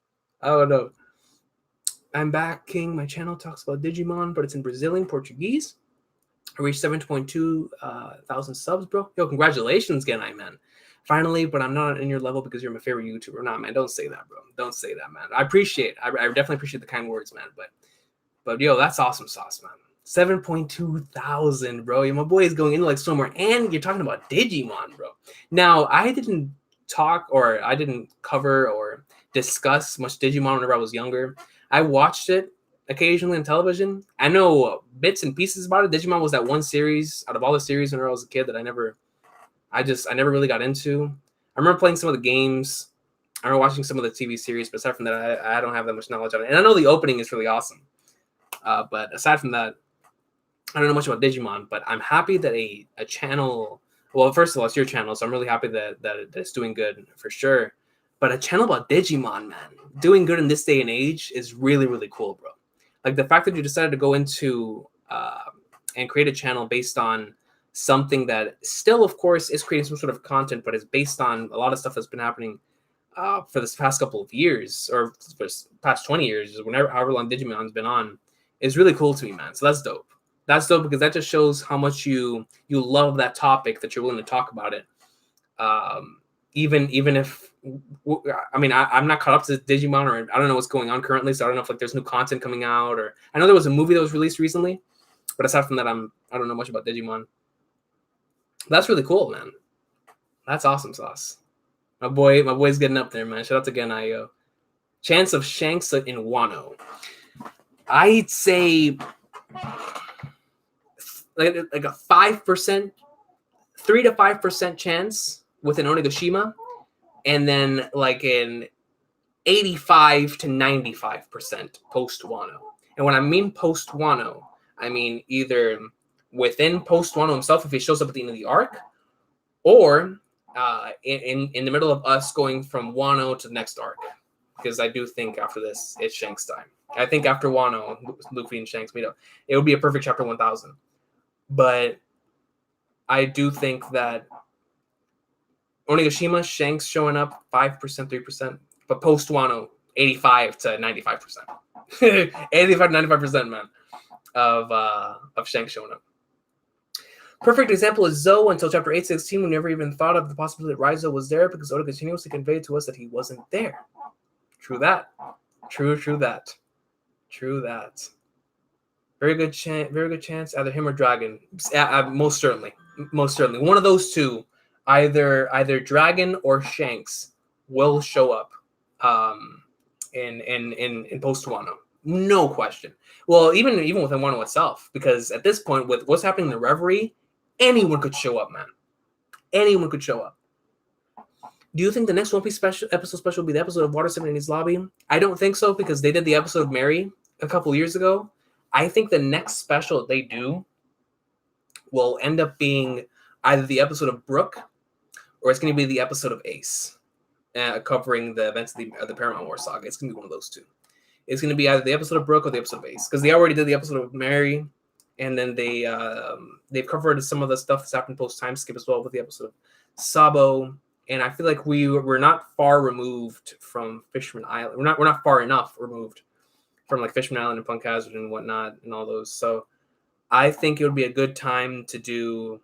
I'm back, King. My channel talks about Digimon, but it's in Brazilian Portuguese. I reached 7.2 thousand subs, bro. Yo, congratulations, Genai, man. Finally, but I'm not in your level because you're my favorite YouTuber. Nah, man, don't say that, bro. Don't say that, man. I appreciate it. I definitely appreciate the kind words, man. But yo, that's awesome sauce, man. 7.2 thousand, bro. My boy is going into like somewhere, and you're talking about Digimon, bro. Now, I didn't cover or discuss much Digimon whenever I was younger. I watched it occasionally on television. I know bits and pieces about it. Digimon was that one series out of all the series when I was a kid that I never really got into. I remember playing some of the games. I remember watching some of the TV series, but aside from that, I don't have that much knowledge on it. And I know the opening is really awesome. But aside from that, I don't know much about Digimon, but I'm happy that a channel, well, first of all, it's your channel, so I'm really happy that it's doing good for sure. But a channel about Digimon, man, doing good in this day and age is really, really cool, bro. Like the fact that you decided to go into and create a channel based on something that still, of course, is creating some sort of content, but is based on a lot of stuff that's been happening for this past couple of years, or for this past 20 years, however long Digimon's been on, is really cool to me, man. So that's dope. That's dope because that just shows how much you love that topic, that you're willing to talk about it. Even if, I mean, I'm not caught up to Digimon, or I don't know what's going on currently, so I don't know if like there's new content coming out, or I know there was a movie that was released recently, but aside from that, I don't know much about Digimon. That's really cool, man. That's awesome sauce. My boy's getting up there, man. Shout out to Genayo. Chance of Shanks in Wano. I'd say like a 5%, 3 to 5% chance with an Onigashima, and then like an 85 to 95% post Wano. And when I mean post Wano, I mean either within post Wano himself, if he shows up at the end of the arc, or in the middle of us going from Wano to the next arc. because I do think after this it's Shanks' time. I think after Wano, Luffy and Shanks meet up, it would be a perfect chapter 1000. But I do think that Onigashima, Shanks showing up 5%, 3%, but post Wano 85 to 95%, 85 to 95%, man, of Shanks showing up. Perfect example is Zoe until chapter 816. We never even thought of the possibility that Raizo was there because Oda continuously conveyed to us that he wasn't there. True that. True that. Very good chance. Either him or Dragon. Most certainly. One of those two, either Dragon or Shanks, will show up in post Wano. No question. Well, even within Wano itself, because at this point, with what's happening in the Reverie, anyone could show up, man. Anyone could show up. Do you think the next One Piece episode will be the episode of Water 7 in his lobby? I don't think so, because they did the episode of Mary a couple years ago. I think the next special they do will end up being either the episode of Brook or it's going to be the episode of Ace, covering the events of the Paramount War saga. It's going to be one of those two. It's going to be either the episode of Brook or the episode of Ace, because they already did the episode of Mary, and then they've covered some of the stuff that's happened post time skip as well with the episode of Sabo. And I feel like we're not far removed from Fisherman Island. We're not far enough removed from like Fisherman Island and Punk Hazard and whatnot and all those. So I think it would be a good time to do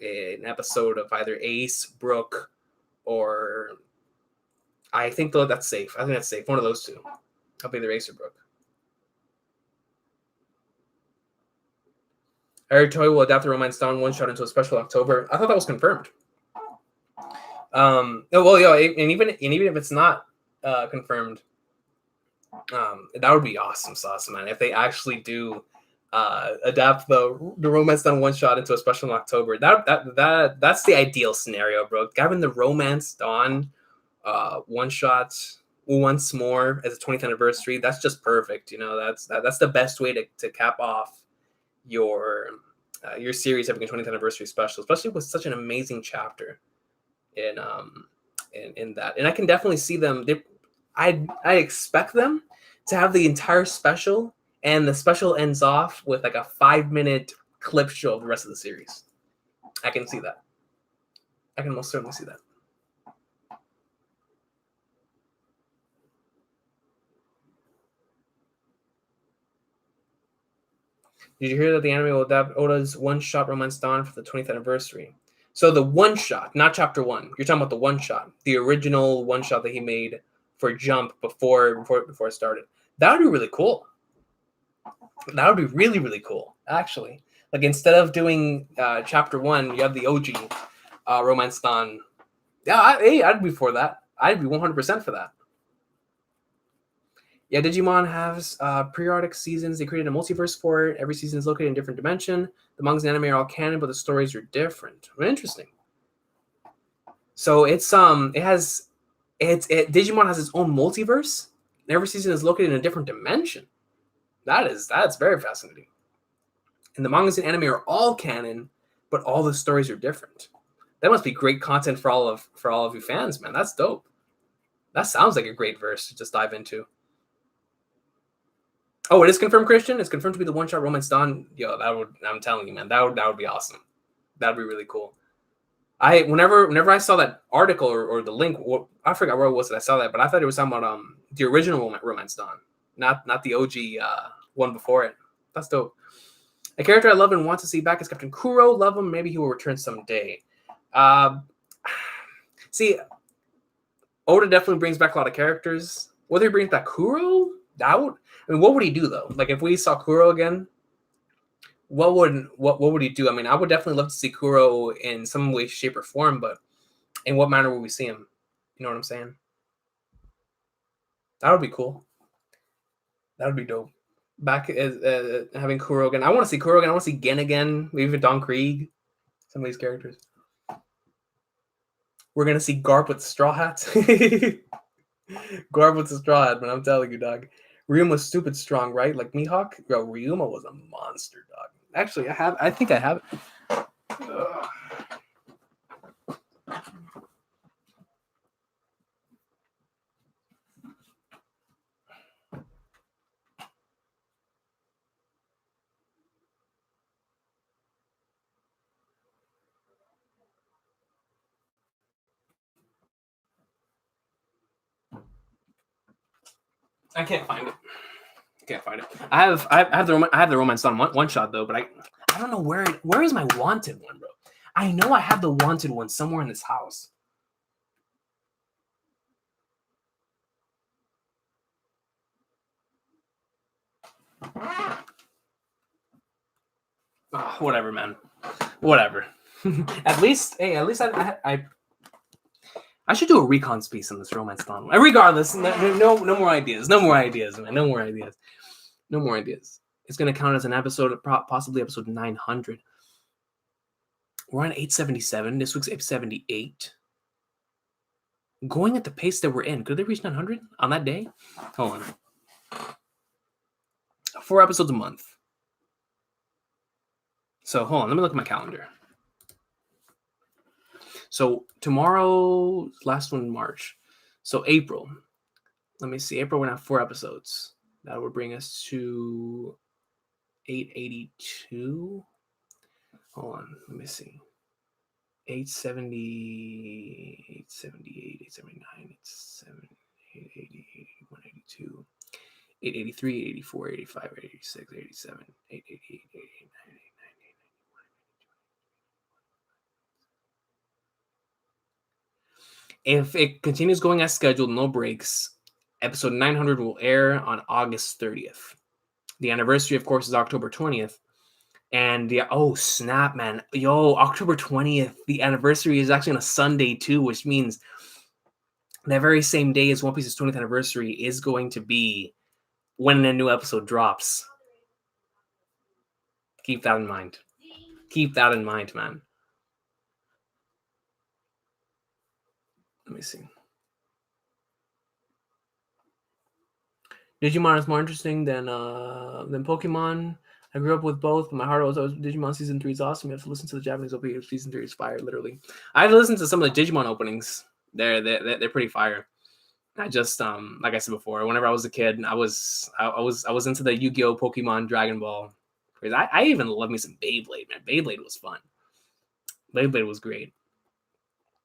an episode of either Ace, Brook, or I think though that's safe. I think that's safe. One of those two. I'll be either Ace or Brook. Eric Toy will adapt the Romance Dawn one shot into a special October. I thought that was confirmed. And even if it's not confirmed, that would be awesome sauce, man. If they actually do adapt the Romance Dawn one shot into a special in October, that's the ideal scenario, bro. Having the Romance Dawn one shot once more as a 20th anniversary, that's just perfect. You know, that's the best way to cap off your series having a 20th anniversary special, especially with such an amazing chapter in that. And I can definitely see them. I expect them to have the entire special, and the special ends off with like a 5-minute clip show of the rest of the series. I can see that. I can most certainly see that. Did you hear that the anime will adapt Oda's one-shot Romance Dawn for the 20th anniversary? So the one-shot, not chapter 1. You're talking about the one-shot, the original one-shot that he made for Jump before it started. That would be really cool. That would be really, really cool, actually. Like, instead of doing chapter 1, you have the OG Romance Dawn. Yeah, I'd be for that. I'd be 100% for that. Yeah, Digimon has periodic seasons. They created a multiverse for it. Every season is located in a different dimension. The mangas and anime are all canon, but the stories are different. Interesting. So Digimon has its own multiverse. And every season is located in a different dimension. That's very fascinating. And the mangas and anime are all canon, but all the stories are different. That must be great content for all of you fans, man. That's dope. That sounds like a great verse to just dive into. Oh, it is confirmed, Christian? It's confirmed to be the one-shot Romance Dawn. Yo, I'm telling you, man, that would be awesome. That'd be really cool. Whenever I saw that article or the link, I forgot where it was that I saw that, but I thought it was talking about the original Romance Dawn, not the OG one before it. That's dope. A character I love and want to see back is Captain Kuro. Love him. Maybe he will return someday. See, Oda definitely brings back a lot of characters. Whether he brings back Kuro, what would he do though? Like, if we saw Kuro again, what would he do? I mean, I would definitely love to see Kuro in some way, shape, or form, but in what manner would we see him? You know what I'm saying? That would be cool. That would be dope. Back as having Kuro again. I want to see Kuro again. I want to see Gen again. Maybe even Don Krieg. Some of these characters. We're gonna see Garp with straw hats. Garp with the straw hat, man. I'm telling you, dog. Ryuma was stupid strong, right? Like Mihawk? Bro, Ryuma was a monster, dog. Actually, I think I have it. I can't find it. Can't find it. I have the Romance Dawn one shot though, but I don't know where is my Wanted one, bro. I know I have the Wanted one somewhere in this house. Oh, whatever, man. Whatever. at least I should do a recon piece on this Romance Dawn. Regardless, no more ideas. No more ideas, man. No more ideas. No more ideas. It's gonna count as an episode, possibly episode 900. We're on 877. This week's 878. Going at the pace that we're in, could they reach 900 on that day? Hold on. 4 episodes a month. So hold on, let me look at my calendar. So tomorrow, last one in March. So April. Let me see. April, we're gonna have 4 episodes. That would bring us to 882. Hold on, let me see. 870, 878, 879, 870, 880, 182, 883, 84, 85, 86, 87, 888, 889, 890, 91. If it continues going as scheduled, no breaks, episode 900 will air on August 30th. The anniversary, of course, is October 20th. And oh snap, man. Yo, October 20th, the anniversary is actually on a Sunday too, which means that very same day as One Piece's 20th anniversary is going to be when a new episode drops. Keep that in mind. Keep that in mind, man. Let me see. Digimon is more interesting than Pokemon. I grew up with both, but my heart was always Digimon Season 3 is awesome. You have to listen to the Japanese OP. Season 3 is fire, literally. I've listened to some of the Digimon openings. They're pretty fire. I just like I said before, whenever I was a kid, I was into the Yu-Gi-Oh, Pokemon, Dragon Ball. I even love me some Beyblade, man. Beyblade was fun. Beyblade was great.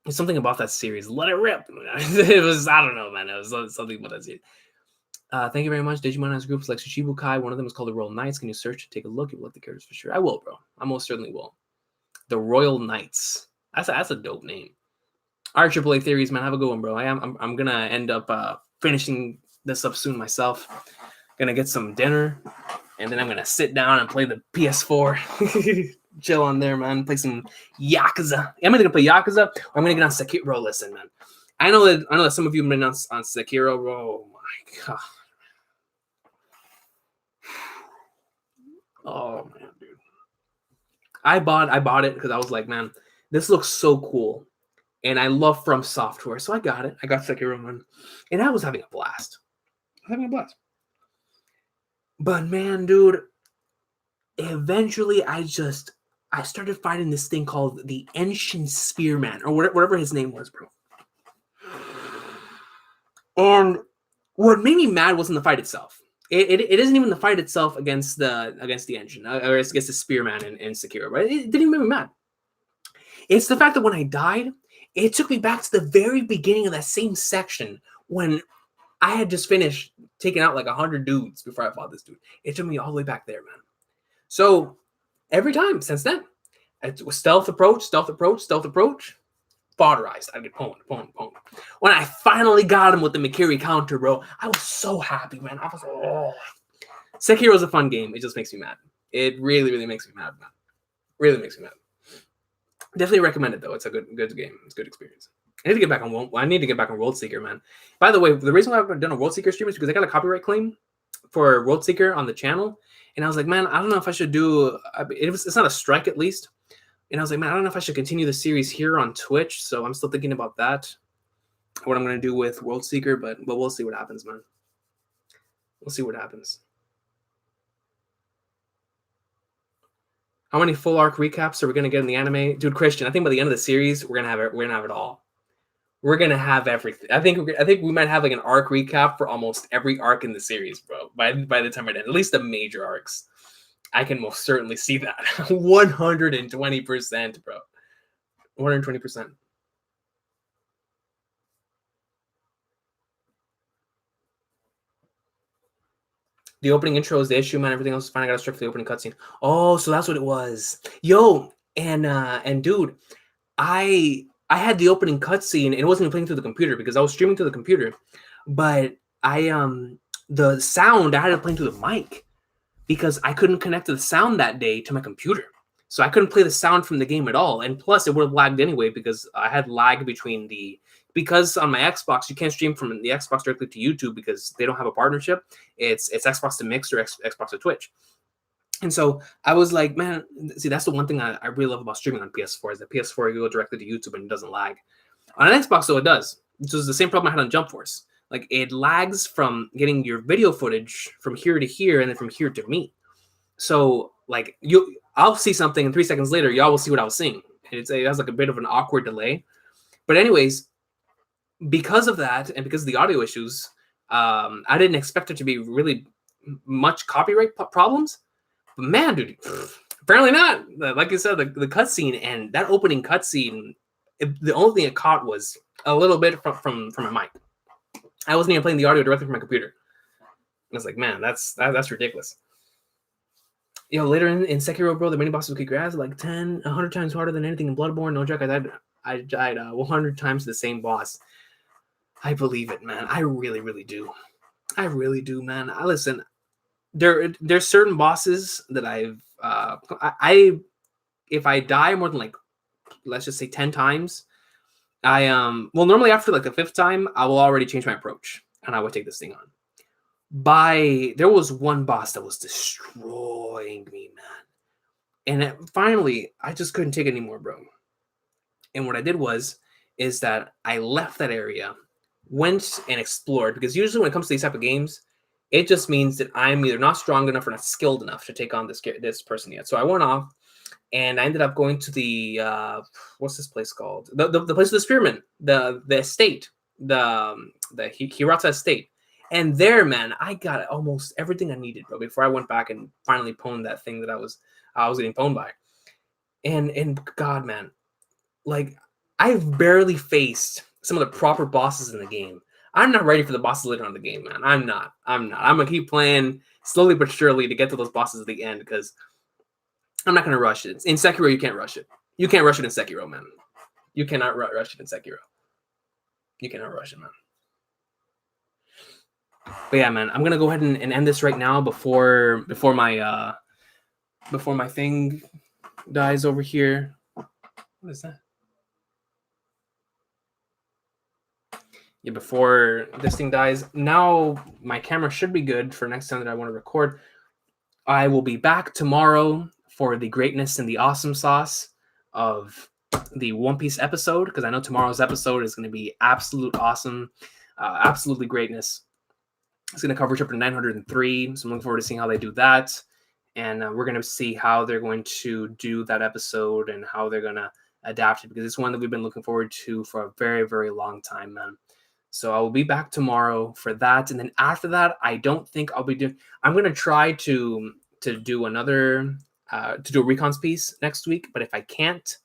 There's something about that series. Let it rip. It was, I don't know, man. It was something about that series. Thank you very much. Digimon has groups like Shichibukai. One of them is called the Royal Knights. Can you search? Take a look. You will like the characters for sure. I will, bro. I most certainly will. The Royal Knights. That's a dope name. All right, AAA Theories, man. Have a good one, bro. I'm gonna end up finishing this up soon myself. Gonna get some dinner, and then I'm gonna sit down and play the PS4. Chill on there, man. Play some Yakuza. I'm gonna play Yakuza, or I'm gonna get on Sekiro. Listen, man. I know that some of you have been on Sekiro, bro. Oh my god. Oh man, dude. I bought it because I was like, man, this looks so cool. And I love From Software. So I got it. I got Sekiro, man. And I was having a blast. But man, dude, eventually I started fighting this thing called the Enshin Spearman, or whatever his name was, bro. And what made me mad wasn't the fight itself. It isn't even the fight itself against the Enshin, or against the Spearman in Sekiro, right? It didn't even make me mad. It's the fact that when I died, it took me back to the very beginning of that same section when I had just finished taking out like 100 dudes before I fought this dude. It took me all the way back there, man. So every time since then, it was stealth approach, fodderized. I'd get pwned. When I finally got him with the Mikiri counter, bro, I was so happy, man. I was oh. Sekiro's a fun game. It just makes me mad. It really, really makes me mad, man. Really makes me mad. Definitely recommend it though. It's a good game. It's a good experience. I need to get back on World Seeker, man. By the way, the reason why I've done a World Seeker stream is because I got a copyright claim for World Seeker on the channel, and I was like, man, I don't know if I should do. It's not a strike at least, and I was like, man, I don't know if I should continue the series here on Twitch. So I'm still thinking about that. What I'm gonna do with World Seeker, but we'll see what happens, man. We'll see what happens. How many full arc recaps are we gonna get in the anime, dude? Christian, I think by the end of the series, we're gonna have it all. We're gonna have everything. I think we might have like an arc recap for almost every arc in the series, bro. By the time we're done, at least the major arcs, I can most certainly see that. 120%, bro. 120%. The opening intro is the issue, man. Everything else is fine. I got to strip for the opening cutscene. Oh, so that's what it was. Yo, and dude, I had the opening cutscene and it wasn't playing through the computer because I was streaming to the computer, but the sound I had it playing through the mic because I couldn't connect the sound that day to my computer. So I couldn't play the sound from the game at all. And plus it would have lagged anyway because I had lag because on my Xbox you can't stream from the Xbox directly to YouTube because they don't have a partnership. It's Xbox to Mixed or Xbox to Twitch. And so I was like, man, see, that's the one thing I really love about streaming on PS4 is that PS4 you go directly to YouTube and it doesn't lag. On an Xbox, though, it does. So it's the same problem I had on Jump Force. Like, it lags from getting your video footage from here to here and then from here to me. So, like, I'll see something and 3 seconds later, y'all will see what I was seeing. It has like a bit of an awkward delay. But anyways, because of that and because of the audio issues, I didn't expect it to be really much copyright problems. But man, dude, apparently not. Like I said, the cutscene and that opening cutscene, the only thing it caught was a little bit from my mic. I wasn't even playing the audio directly from my computer. I was like, man, that's ridiculous. Later in Sekiro, bro, the mini bosses kick your ass like 100 times harder than anything in Bloodborne. No joke, I died 100 times to the same boss. I believe it, man. I really, really do. I really do, man. Listen, there's certain bosses that if I die more than like, let's just say 10 times, normally after like the 5th time, I will already change my approach and I will take this thing on. There was one boss that was destroying me, man. And finally, I just couldn't take it anymore, bro. And what I did is that I left that area, went and explored, because usually when it comes to these type of games, it just means that I'm either not strong enough or not skilled enough to take on this person yet. So I went off and I ended up going to the what's this place called? The place of the spearmen, the estate, the Hirata estate. And there, man, I got almost everything I needed, bro, before I went back and finally pwned that thing that I was getting pwned by. And God, man, like, I've barely faced some of the proper bosses in the game. I'm not ready for the bosses later on in the game, man. I'm not. I'm gonna keep playing slowly but surely to get to those bosses at the end because I'm not gonna rush it. In Sekiro, you can't rush it. You can't rush it in Sekiro, man. You cannot rush it in Sekiro. You cannot rush it, man. But yeah, man, I'm gonna go ahead and end this right now before my thing dies over here. What is that? Yeah, before this thing dies. Now my camera should be good for next time that I want to record. I will be back tomorrow for the greatness and the awesome sauce of the One Piece episode, because I know tomorrow's episode is going to be absolute awesome, absolutely greatness. It's going to cover chapter 903, so I'm looking forward to seeing how they do that. And we're going to see how they're going to do that episode and how they're going to adapt it, because it's one that we've been looking forward to for a very, very long time, man. So I will be back tomorrow for that. And then after that, I don't think I'll be doing... I'm going to try to do another... to do a recons piece next week. But if I can't,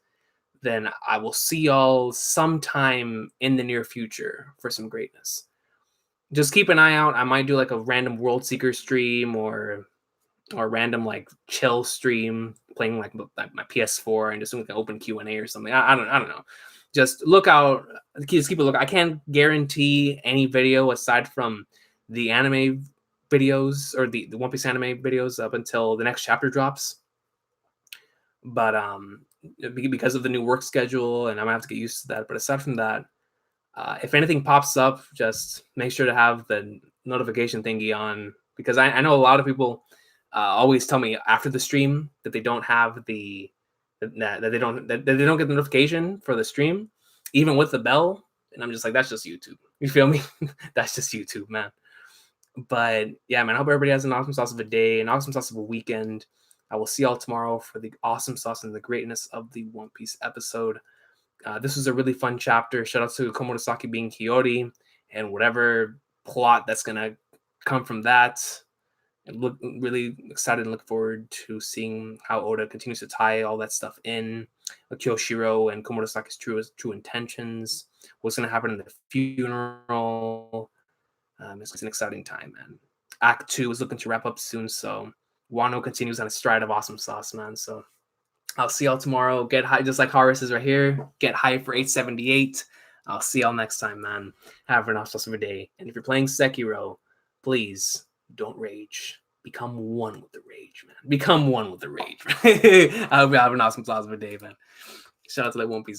then I will see y'all sometime in the near future for some greatness. Just keep an eye out. I might do like a random World Seeker stream or random like chill stream playing like my PS4 and just doing like an open Q&A or something. I don't know. Just look out. Just keep a look. I can't guarantee any video aside from the anime videos or the One Piece anime videos up until the next chapter drops. But because of the new work schedule, and I'm gonna have to get used to that. But aside from that, if anything pops up, just make sure to have the notification thingy on, because I know a lot of people always tell me after the stream that they don't have that they don't get the notification for the stream, even with the bell. And I'm just like, that's just YouTube. You feel me? That's just YouTube, man. But yeah, man, I hope everybody has an awesome sauce of a day, an awesome sauce of a weekend. I will see y'all tomorrow for the awesome sauce and the greatness of the One Piece episode. This was a really fun chapter. Shout out to Komurasaki being Hiori and whatever plot that's going to come from that. And look really excited and look forward to seeing how Oda continues to tie all that stuff in. Kyoshiro and Komurasaki's true intentions. What's going to happen in the funeral. It's an exciting time, man. Act 2 is looking to wrap up soon, so Wano continues on a stride of awesome sauce, man. So I'll see y'all tomorrow. Get high, just like Horace is right here. Get hype for 878. I'll see y'all next time, man. Have an awesome day. And if you're playing Sekiro, please don't rage. Become one with the rage, man. Become one with the rage. I hope you have an awesome day, man. Shout out to that One Piece.